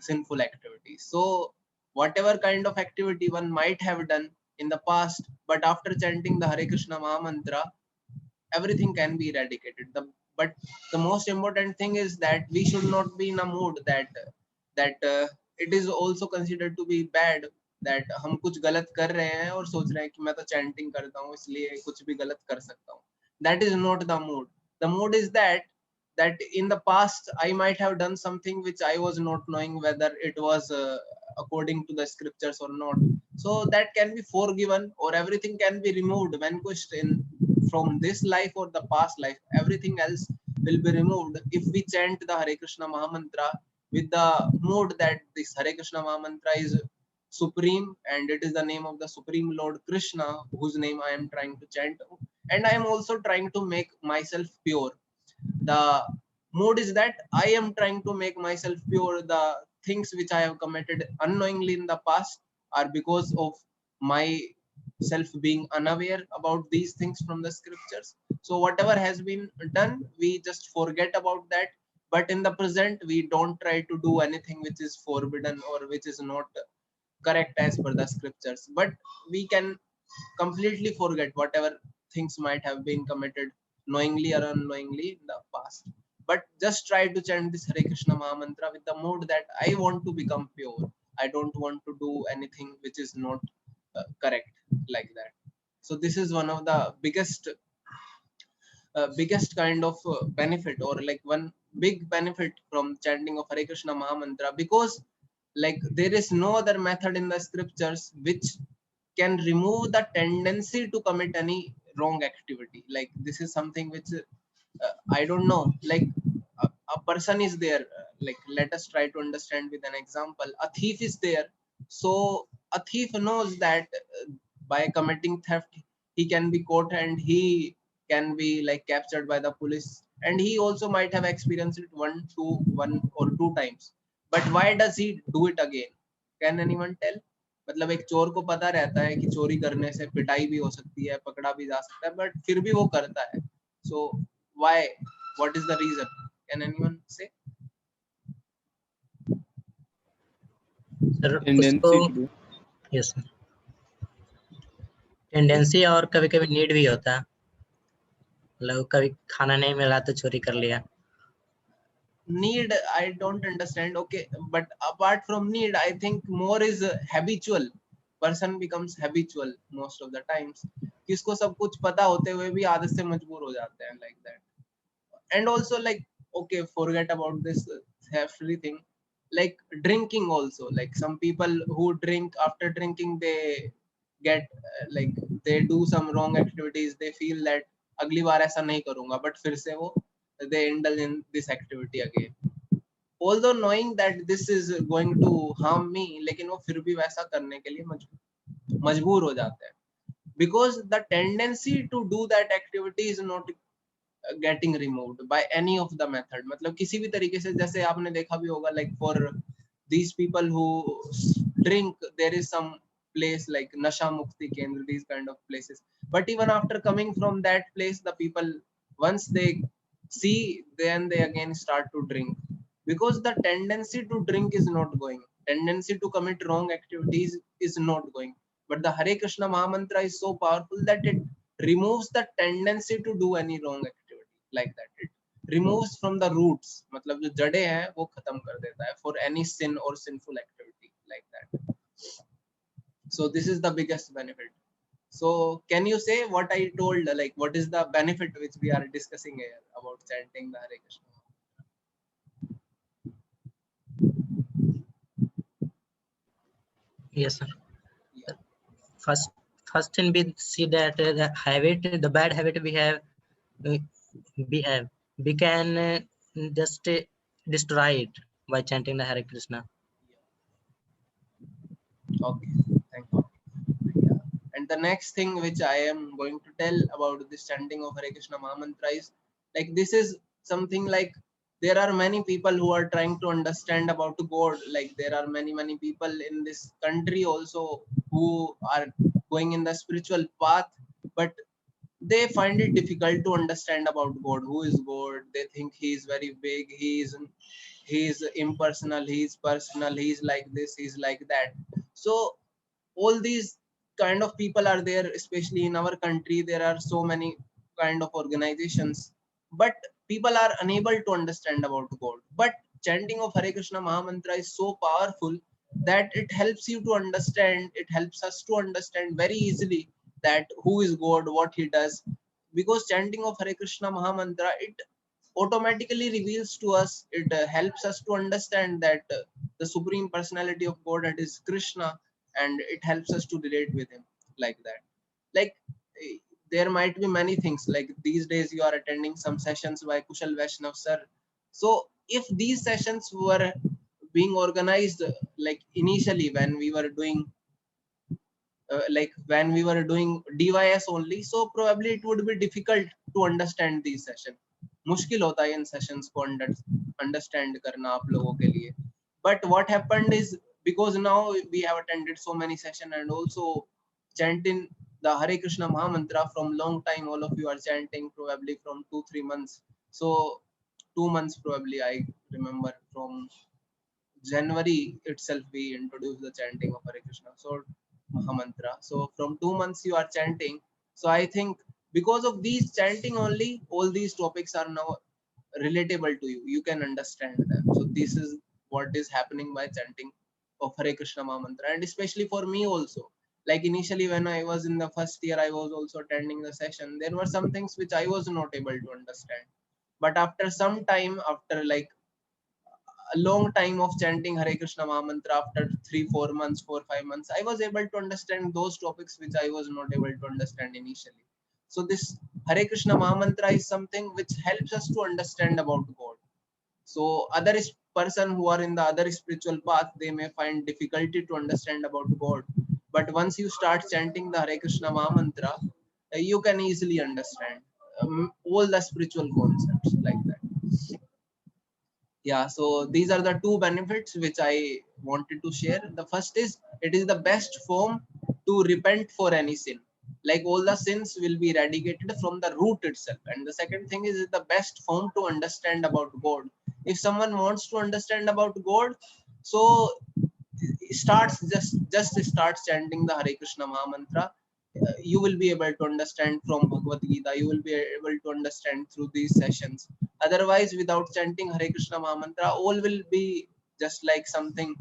sinful activity. So whatever kind of activity one might have done in the past, but after chanting the Hare Krishna Mahamantra, everything can be eradicated. But the most important thing is that we should not be in a mood that it is also considered to be bad that हम कुछ गलत कर रहे हैं और सोच रहे हैं कि मैं तो chanting करता हूँ इसलिए कुछ भी गलत कर सकता हूँ. That is not the mood. The mood is that in the past I might have done something which I was not knowing whether it was according to the scriptures or not. So that can be forgiven, or everything can be removed, vanquished in from this life or the past life. Everything else will be removed if we chant the Hare Krishna Mahamantra with the mood that this Hare Krishna Mahamantra is supreme, and it is the name of the Supreme Lord Krishna, whose name I am trying to chant, and I am also trying to make myself pure. The mood is that I am trying to make myself pure. The things which I have committed unknowingly in the past are because of my self being unaware about these things from the scriptures. So whatever has been done, we just forget about that. But in the present, we don't try to do anything which is forbidden or which is not correct as per the scriptures. But we can completely forget whatever things might have been committed knowingly or unknowingly in the past. But just try to chant this Hare Krishna Mahamantra with the mood that I want to become pure. I don't want to do anything which is not correct, like that. So this is one of the biggest kind of benefit, or like one big benefit from chanting of Hare Krishna Mahamantra, because like there is no other method in the scriptures which can remove the tendency to commit any wrong activity. Like, this is something which I don't know, like a person is there, like let us try to understand with an example. A thief is there, so a thief knows that by committing theft he can be caught and he can be like captured by the police, and he also might have experienced it one or two times, but why does he do it again? Can anyone tell? मतलब एक चोर को पता रहता है कि चोरी करने से पिटाई भी हो सकती है, पकड़ा भी जा सकता है, बट फिर भी वो करता है. So why? What is the reason? Can anyone say? Sir Tendency उसको to do. Yes sir, tendency और कभी कभी नीड भी होता है, मतलब कभी खाना नहीं मिला तो चोरी कर लिया. Need, I don't understand. Okay, but apart from need, I think more is habitual. Person becomes habitual most of the times. किसको सब कुछ पता होते हुए भी आदत से मजबूर हो जाते हैं, like that. And also like, okay, forget about this theft-free thing. Like drinking also, like some people who drink, after drinking they get like they do some wrong activities. They feel that अगली बार ऐसा नहीं करूंगा, but फिर से वो they indulge in this activity again. Although knowing that this is going to harm me, लेकिन वो फिर भी वैसा करने के लिए मजबूर हो जाते हैं. Because the tendency to do that activity is not getting removed by any of the method. मतलब किसी भी तरीके से, जैसे आपने देखा भी होगा, like for these people who drink, there is some place like Nasha Mukti Kendra, these kind of places. But even after coming from that place, the people, once they see, then they again start to drink. Because the tendency to drink is not going. Tendency to commit wrong activities is not going. But the Hare Krishna Mahamantra is so powerful that it removes the tendency to do any wrong activity, like that. It removes from the roots, मतलब जो जड़े हैं वो खत्म कर देता है for any sin or sinful activity, like that. So this is the biggest benefit. So can you say what I told, like what is the benefit which we are discussing here about chanting the Hare Krishna? Yes sir. Yeah. First thing we see that the habit, the bad habit we have, uh, we can just destroy it by chanting the Hare Krishna. Okay, thank you. Yeah. And the next thing which I am going to tell about this chanting of Hare Krishna Mahamantra is, like this is something like, there are many people who are trying to understand about God. Like there are many people in this country also who are going in the spiritual path, but they find it difficult to understand about God. Who is God? They think he is very big, he is impersonal, he is personal, he is like this, he is like that. So all these kind of people are there, especially in our country. There are so many kind of organizations, but people are unable to understand about God. But chanting of Hare Krishna Mahamantra is so powerful that it helps you to understand, it helps us to understand very easily that who is God, what he does. Because chanting of Hare Krishna Mahamantra, it automatically reveals to us, it helps us to understand that the supreme personality of God, that is Krishna, and it helps us to relate with him, like that. Like there might be many things, like these days you are attending some sessions by Kushal Vaishnav sir. So if these sessions were being organized like initially when we were doing like when we were doing DYS only, so probably it would be difficult to understand these sessions. मुश्किल होता है इन sessions को understand करना आप लोगों के लिए. But what happened is, because now we have attended so many sessions and also chanting the Hare Krishna Mahamantra from long time, all of you are chanting probably from 2-3 months. So 2 months probably, I remember from January itself we introduced the chanting of Hare Krishna so Mahamantra. So from 2 months you are chanting. So I think because of these chanting only, all these topics are now relatable to you. You can understand them. So this is what is happening by chanting of Hare Krishna Mahamantra, and especially for me also. Like initially when I was in the first year, I was also attending the session. There were some things which I was not able to understand. But after some time, after like a long time of chanting Hare Krishna Mahamantra, after 3-4 months, 4-5 months, I was able to understand those topics which I was not able to understand initially. So this Hare Krishna Mahamantra is something which helps us to understand about God. So other person who are in the other spiritual path, they may find difficulty to understand about God. But once you start chanting the Hare Krishna Maha Mantra, you can easily understand all the spiritual concepts like that. Yeah, so these are the two benefits which I wanted to share. The first is it is the best form to repent for any sin. Like all the sins will be eradicated from the root itself. And the second thing is the best form to understand about God. If someone wants to understand about God, so starts just starts chanting the Hare Krishna Maha Mantra. You will be able to understand from Bhagavad Gita. You will be able to understand through these sessions. Otherwise, without chanting Hare Krishna Maha Mantra, all will be just like something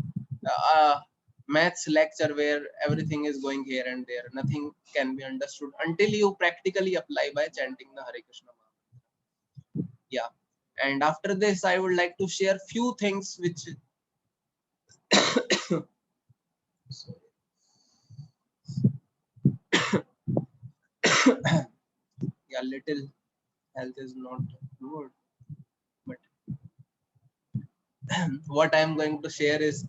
maths lecture where everything is going here and there. Nothing can be understood until you practically apply by chanting the Hare Krishna Maha Mantra. Yeah. And after this, I would like to share few things which yeah, little health is not good, but what I am going to share is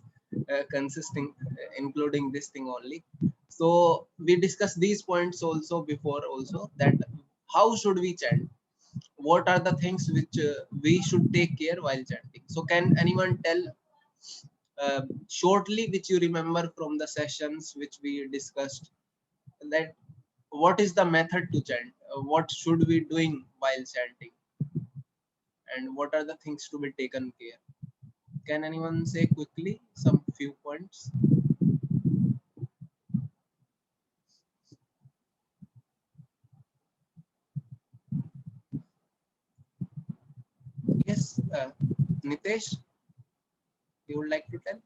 including this thing only. So we discussed these points also before also, that how should we chant, what are the things which we should take care while chanting. So can anyone tell shortly which you remember from the sessions which we discussed, that what is the method to chant, what should we doing while chanting, and what are the things to be taken care? Can anyone say quickly some few points? Yes, Nitesh, you would like to tell?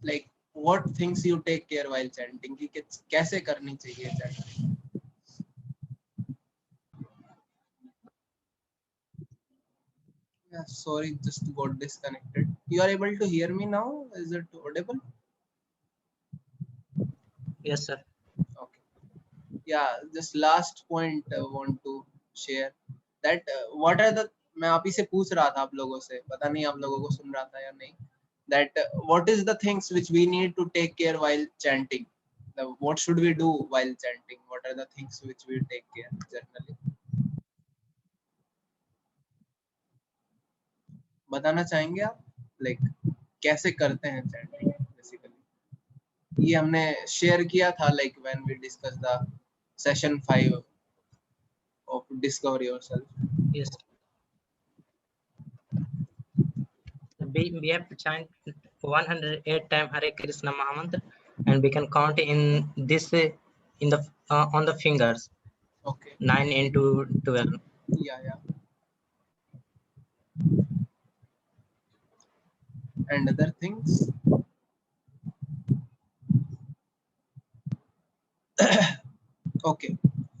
Like what things you take care while chanting, कि कैसे करनी चाहिए chanting? Yeah, sorry, just got disconnected. You are able to hear me now? Is it audible? Yes, sir. Okay. Yeah, just last point I want to share that what are the, मैं आप ही से पूछ रहा था आप लोगों से, पता नहीं आप लोगों को सुन रहा था या नहीं, that what is the things which we need to take care while chanting, what should we do while chanting, what are the things which we take care generally? बताना चाहेंगे आप, लाइक कैसे करते हैं चैंटिंग बेसिकली? ये हमने share किया था like when we discuss the session 5 of discover yourself. Yes. We have to chant 108 times Hare Krishna Maha Mantra, and we can count in this in the on the fingers. Okay. 9 into 12. Yeah. And other things? Okay.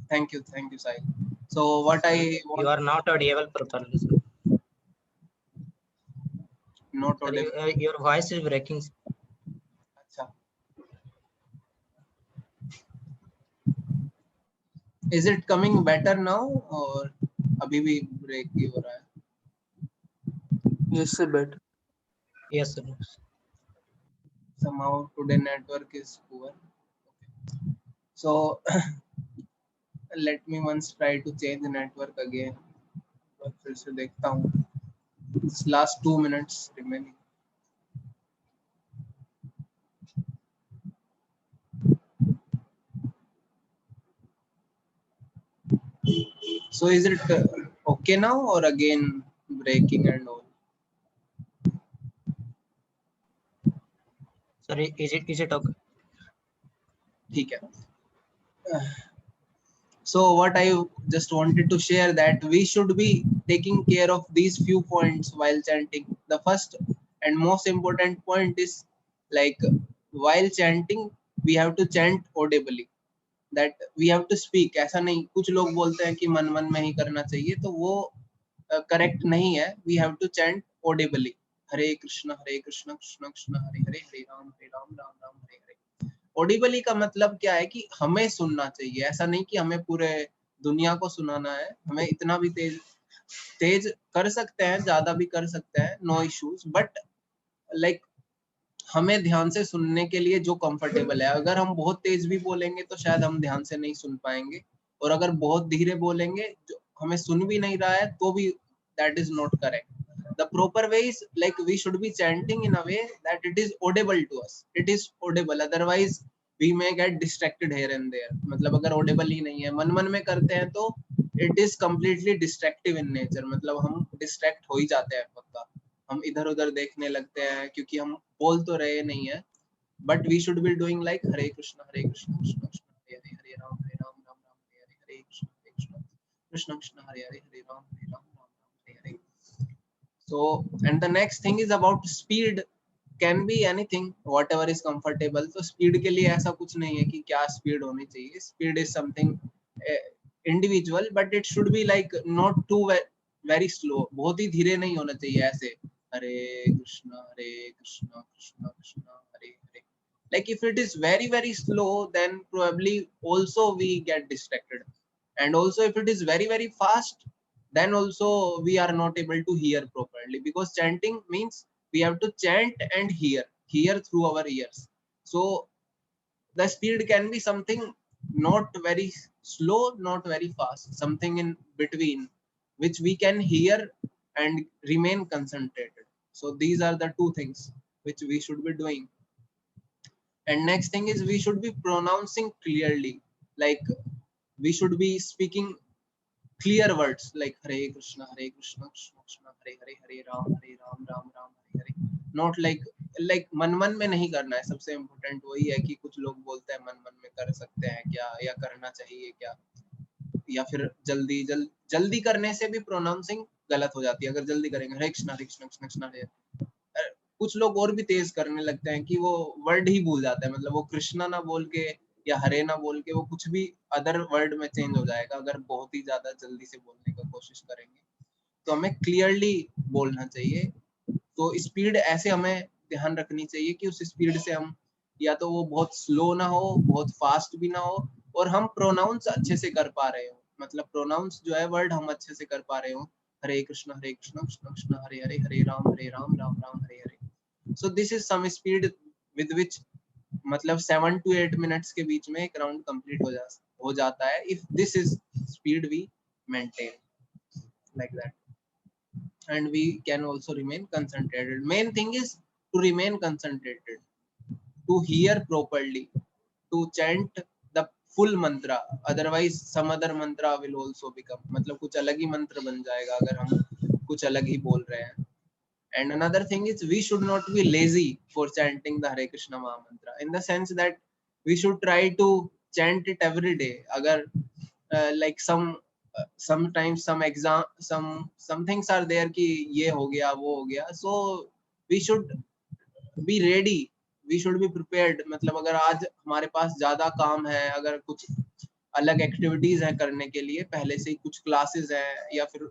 Thank you, Sahil. So what I want, You are not audible properly, sir. not Sir, audible. your voice is breaking. अच्छा. Is it coming better now or अभी भी break ही हो रहा है? Yes, sir, better. Yes, sir. Somehow today network is poor. Okay. So let me once try to change the network again. फिर से देखता हूँ. This last 2 minutes remaining. So is it okay now or again breaking and all? Sorry, is it okay? ठीक है. So what I just wanted to share, that we should be taking care of these few points while chanting. The first and most important point is like while chanting we have to chant audibly, that we have to speak. ऐसा नहीं, कुछ लोग बोलते हैं कि मन मन में ही करना चाहिए, तो वो करेक्ट नहीं है. We have to chant audibly. हरे कृष्ण कृष्ण कृष्ण हरे हरे, हरे राम राम राम हरे हरे. ऑडिबली का मतलब क्या है कि हमें सुनना चाहिए, ऐसा नहीं कि हमें पूरे दुनिया को सुनाना है, हमें इतना भी तेज कर सकते हैं, ज्यादा भी कर सकते हैं, नो इश्यूज, बट लाइक हमें ध्यान से सुनने के लिए जो कंफर्टेबल है। अगर हम बहुत तेज भी बोलेंगे तो शायद हम ध्यान से नहीं सुन पाएंगे, और अगर बहुत धीरे बोलेंगे जो हमें सुन भी नहीं रहा है तो भी that is not correct. The proper way is like we should be chanting in a way that it is audible to us. It is audible, otherwise we may get distracted here and there. मतलब अगर audible ही नहीं है, मन मन में करते हैं तो it is completely distractive in nature. मतलब हम distract हो ही जाते हैं पक्का, हम इधर उधर देखने लगते हैं क्योंकि हम बोल तो रहे नहीं है, but we should be doing like Hare Krishna Krishna Krishna Hare Hare, Hare Ram Ram Ram Hare Hare, Hare Krishna Krishna Krishna Hare Hare, Hare Ram Ram Hare Hare. So, and the next thing is about speed. Can be anything, whatever is comfortable. So speed के लिए ऐसा कुछ नहीं है कि क्या speed होनी चाहिए. Speed is something individual, but it should be like not too very slow. बहुत ही धीरे नहीं होना चाहिए ऐसे Hare Krishna Krishna Krishna Hare Hare. Like if it is very slow, then probably also we get distracted, and also if it is very fast, then also we are not able to hear properly, because chanting means we have to chant and hear through our ears. So the speed can be something not very slow, not very fast, something in between, which we can hear and remain concentrated. So these are the two things which we should be doing. And next thing is we should be pronouncing clearly, like we should be speaking clear words like Hare Krishna Krishna Krishna Hare Hare, Hare Ram Ram Ram Hare Hare. Not like मन में नहीं करना है. सबसे important वही है कि कुछ लोग बोलते हैं मन में कर सकते हैं क्या, या करना चाहिए क्या, या फिर जल्दी करने से भी प्रोनाउंसिंग गलत हो जाती है. अगर जल्दी करेंगे हरे कृष्णा कृष्ण कृष्ण हरे, कुछ लोग और भी तेज करने लगते हैं कि वो वर्ड ही भूल जाते हैं. मतलब वो कृष्णा ना बोल के या हरे ना बोल के वो कुछ भी अदर वर्ड में चेंज हो जाएगा अगर बहुत ही ज्यादा जल्दी से बोलने का कोशिश करेंगे. तो हमें क्लियरली बोलना चाहिए. तो स्पीड ऐसे हमें ध्यान रखनी चाहिए कि उस स्पीड से हम, या तो वो बहुत स्लो ना हो, बहुत फास्ट भी ना हो, और हम प्रोनाउंस अच्छे से कर पा रहे हो. मतलब प्रोनाउंस जो है वर्ड हम अच्छे से कर पा रहे हो. हरे कृष्ण कृष्ण कृष्ण हरे हरे, हरे Ram Ram Ram Hare Hare. So this is some speed with which मतलब 7 to 8 minutes के बीच में एक राउंड कंप्लीट हो जाता है. If this is speed we maintain like that, and we can also remain concentrated. Main thing is to remain concentrated, to hear properly, to chant the full mantra. Otherwise some other mantra will also become, मतलब कुछ अलग ही मंत्र बन जाएगा अगर हम कुछ अलग ही बोल रहे हैं. And another thing is we should not be lazy for chanting the Hare Krishna Maha Mantra, in the sense that we should try to chant it every day. Agar like sometimes some things are there कि ये हो गया वो हो गया, so we should be ready, we should be prepared. मतलब अगर आज हमारे पास ज्यादा काम है, अगर कुछ अलग एक्टिविटीज है करने के लिए, पहले से ही कुछ क्लासेस है, या फिर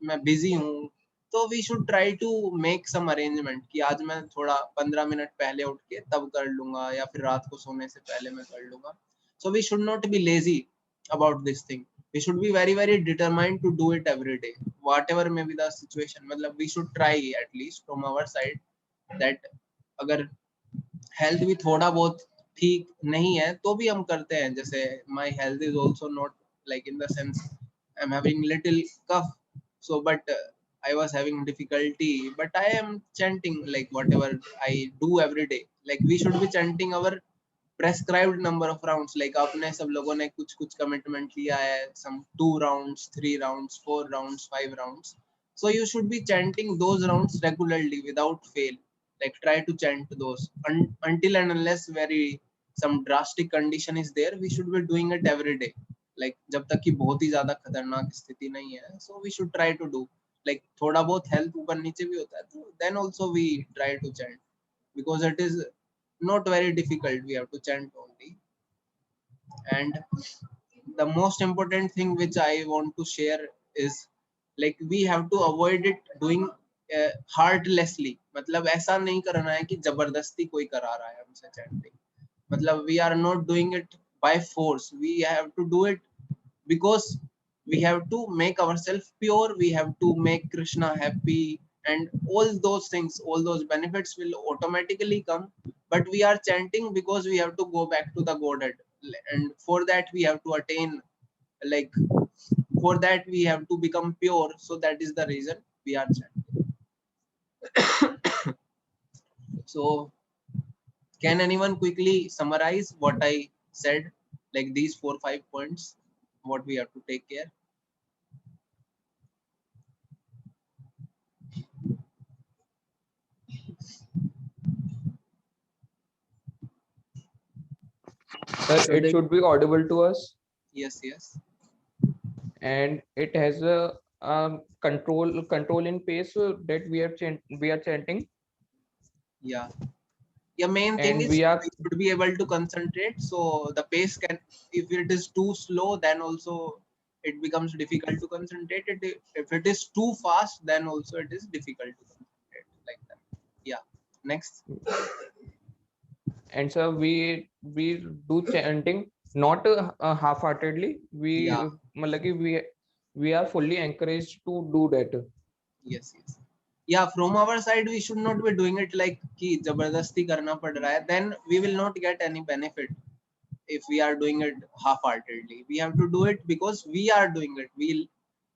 मैं बिजी हूँ, तो we should try to make some arrangement कि आज मैं थोड़ा 15 मिनट पहले उठ के तब कर लूंगा, या फिर रात को सोने से पहले मैं कर लूंगा. So we should not be lazy about this thing. We should be very determined to do it every day, whatever may be the situation. मतलब we should try at least from our side that अगर health भी थोड़ा बहुत ठीक नहीं है तो भी हम करते हैं. जैसे my health is also not like in the sense I am having little cough, so but I was having difficulty, but I am chanting like whatever I do every day. Like we should be chanting our prescribed number of rounds. Like आपने सब लोगों ने कुछ commitment लिया है, some 2 rounds 3 rounds 4 rounds 5 rounds, so you should be chanting those rounds regularly without fail. Like try to chant those until and unless very some drastic condition is there, we should be doing it every day. Like जब तक कि बहुत ही ज्यादा खतरनाक स्थिति नहीं है, so we should try to do. Like थोड़ा बहुत हेल्थ ऊपर नीचे भी होता है तो then also we try to chant, because it is not very difficult, we have to chant only. And the most important thing which I want to share is like we have to avoid it doing heartlessly. मतलब ऐसा नहीं करना है कि जबरदस्ती कोई करा रहा है हमसे chanting. मतलब we are not doing it by force, we have to do it because we have to make ourselves pure, we have to make Krishna happy, and all those things, all those benefits will automatically come. But we are chanting because we have to go back to the Godhead, and for that we have to attain, like, for that we have to become pure. So that is the reason we are chanting. So can anyone quickly summarize what I said, like these 4-5 points, what we have to take care? Sir, So it should be audible to us, Yes, yes. and it has a control in pace that we are chanting, Yeah. Yeah, main thing and is we are we should be able to concentrate. So the pace can, if it is too slow, then also it becomes difficult to concentrate. If it is too fast, then also it is difficult to concentrate, like that. Yeah. Next. and sir, we do chanting not half-heartedly. Yeah. मतलब कि we are fully encouraged to do that. Yes, yes. Yeah, from our side, we should not be doing it like कि जबरदस्ती करना पड़ रहा है. Then we will not get any benefit if we are doing it half-heartedly. We have to do it because we are doing it. We'll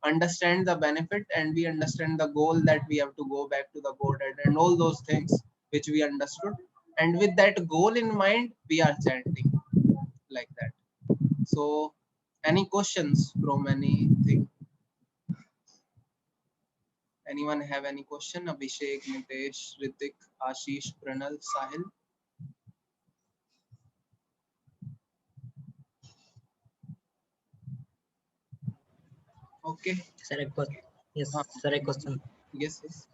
understand the benefit and we understand the goal that we have to go back to the Godhead and all those things which we understood. And with that goal in mind, we are chanting like that. So, any questions from anything? Anyone have any question? Abhishek, Nitesh, Ritik, Ashish, Pranal, Sahil? Okay. Sir एक yes हाँ, sir एक question yes, yes.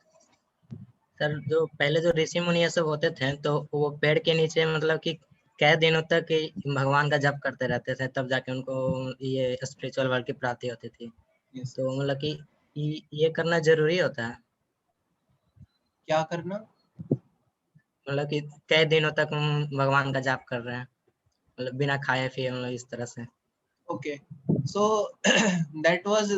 Sir जो पहले जो ऋषि मुनि ये सब होते थे तो वो पेड़ के नीचे मतलब कि कई दिनों तक भगवान का जप करते रहते थे तब जाके उनको ये स्पिरिचुअल वर्ल्ड की प्राप्ति होती थी Yes. तो मतलब कि ये करना जरूरी होता है क्या करना? मतलब कि कई दिनों तक हम भगवान का जाप कर रहे हैं मतलब बिना खाए पिए मतलब इस तरह से Okay. So that was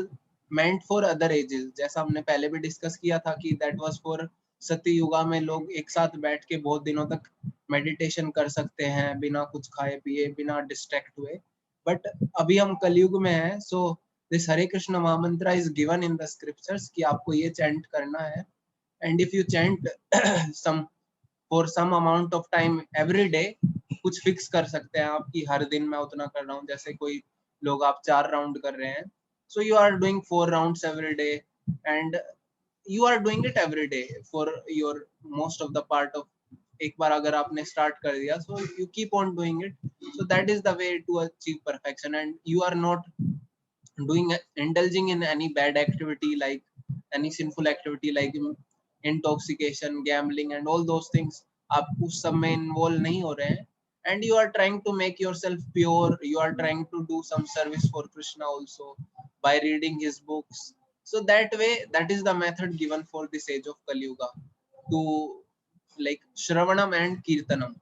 meant for other ages. जैसा हमने पहले भी डिस्कस किया था कि that was for सत्य युगा में लोग एक साथ बैठ के बहुत दिनों तक मेडिटेशन कर सकते हैं बिना कुछ खाए पिए, बिना डिस्ट्रैक्ट हुए. बट अभी हम कलयुग में हैं. So this Hare Krishna mahamantra is given in the scriptures कि आपको ये चैंट करना है. And if you chant some for some amount of time every day, कुछ फिक्स कर सकते हैं आप कि हर दिन मैं उतना कर रहा हूँ. जैसे कोई लोग आप 4 राउंड कर रहे हैं, so you are doing 4 rounds every day and you are doing it every day for your most of the part of. एक बार अगर आपने स्टार्ट कर दिया, so you keep on doing it. So that is the way to achieve perfection and you are not doing indulging in any bad activity, like any sinful activity like intoxication, gambling and all those things. आप उस सब में involve नहीं हो रहे हैं and you are trying to make yourself pure. You are trying to do some service for Krishna also by reading his books. So that way, that is the method given for this age of Kali Yuga, to like Shravanam and Kirtanam.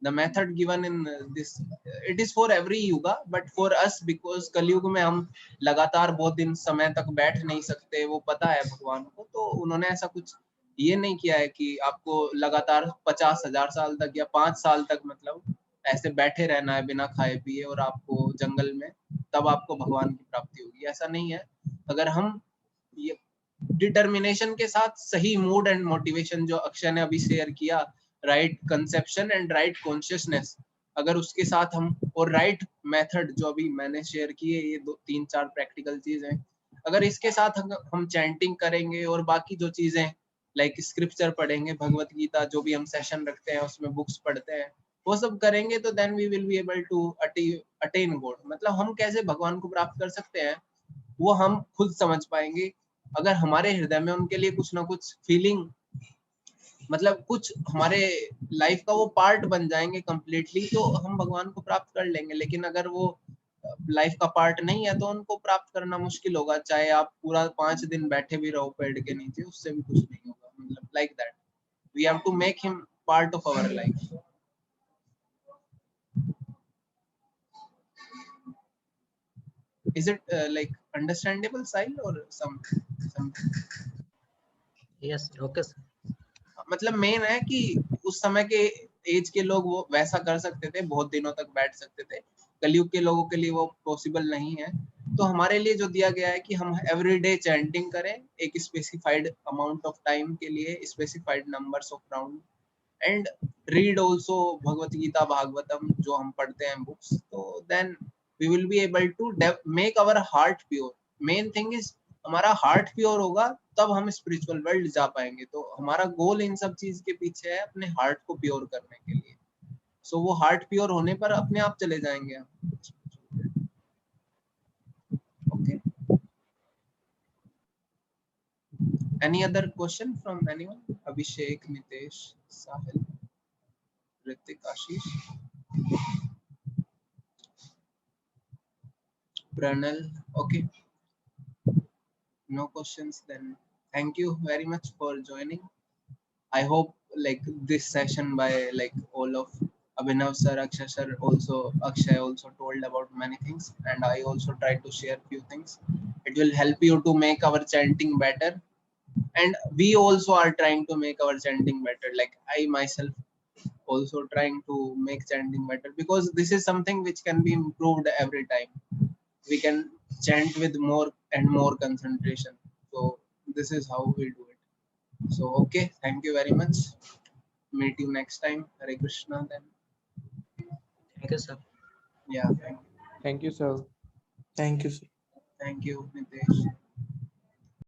The method given in this, it is for every yuga, but for us because Kali Yuga में हम लगातार बहुत दिन समय तक बैठ नहीं सकते, वो पता है भगवान को, तो उन्होंने ऐसा कुछ ये नहीं किया है कि आपको लगातार 50,000 साल तक या 5 साल तक मतलब ऐसे बैठे रहना है बिना खाए पिए और आपको जंगल में, तब आपको भगवान की प्राप्ति होगी. ऐसा नहीं है. अगर हम ये डिटर्मिनेशन के साथ सही मूड एंड मोटिवेशन, जो अक्षय ने अभी शेयर किया, right conception and right consciousness, अगर उसके साथ हम, और राइट मेथड जो अभी मैंने शेयर किए, ये 2-3-4 प्रैक्टिकल चीज हैं, अगर इसके साथ हम चैंटिंग करेंगे और बाकी जो चीजें लाइक स्क्रिप्चर पढ़ेंगे, भगवत गीता जो भी हम सेशन रखते हैं उसमें बुक्स पढ़ते हैं, वो सब करेंगे, तो then we will be able to attain God. मतलब हम कैसे भगवान को प्राप्त कर सकते हैं वो हम खुद समझ पाएंगे अगर हमारे हृदय में उनके लिए कुछ ना कुछ फीलिंग, मतलब कुछ हमारे लाइफ का वो पार्ट बन जाएंगे कंप्लीटली, तो हम भगवान को प्राप्त कर लेंगे. लेकिन अगर वो लाइफ का पार्ट नहीं है तो उनको प्राप्त करना मुश्किल होगा, चाहे आप पूरा 5 दिन बैठे भी रहो पेड़ के नीचे, उससे भी कुछ नहीं होगा. मतलब like that we have to make him part of our life. Is it like understandable, Sahil, or some? Yes, okay, sir. मतलब मेन है कि उस समय के एज के लोग वो वैसा कर सकते थे, बहुत दिनों तक बैठ सकते थे। कलयुग के लोगों के लिए वो पॉसिबल नहीं है। तो हमारे लिए जो दिया गया है कि हम एवरीडे चैंटिंग करें एक स्पेसिफाइड अमाउंट ऑफ टाइम के लिए, specified numbers of round, and read also Bhagavad Gita Bhagavatam जो हम पढ़ते हैं बुक्स, तो then we will be able to make our heart pure. Main thing is हमारा हार्ट प्योर होगा तब हम स्पिरिचुअल वर्ल्ड जा पाएंगे। तो हमारा गोल इन सब चीज के पीछे है अपने हार्ट को प्योर करने के लिए। सो वो हार्ट प्योर होने पर अपने आप चले जाएंगे हम। Okay, any other question from anyone? Abhishek, Nitesh, Sahil, Hrithik, Ashish, Pranal? Okay, no questions, then thank you very much for joining. I hope like this session by like all of Abhinav sir, Akshay sir, also Akshay also told about many things, and I also tried to share few things. It will help you to make our chanting better, and we also are trying to make our chanting better. Like I myself also trying to make chanting better, because this is something which can be improved every time. We can chant with more and more concentration. So this is how we do it. So okay, thank you very much. Meet you next time. Hare Krishna then. Thank you, sir. Yeah, Thank you, sir. Thank you, sir. thank you, Nitesh.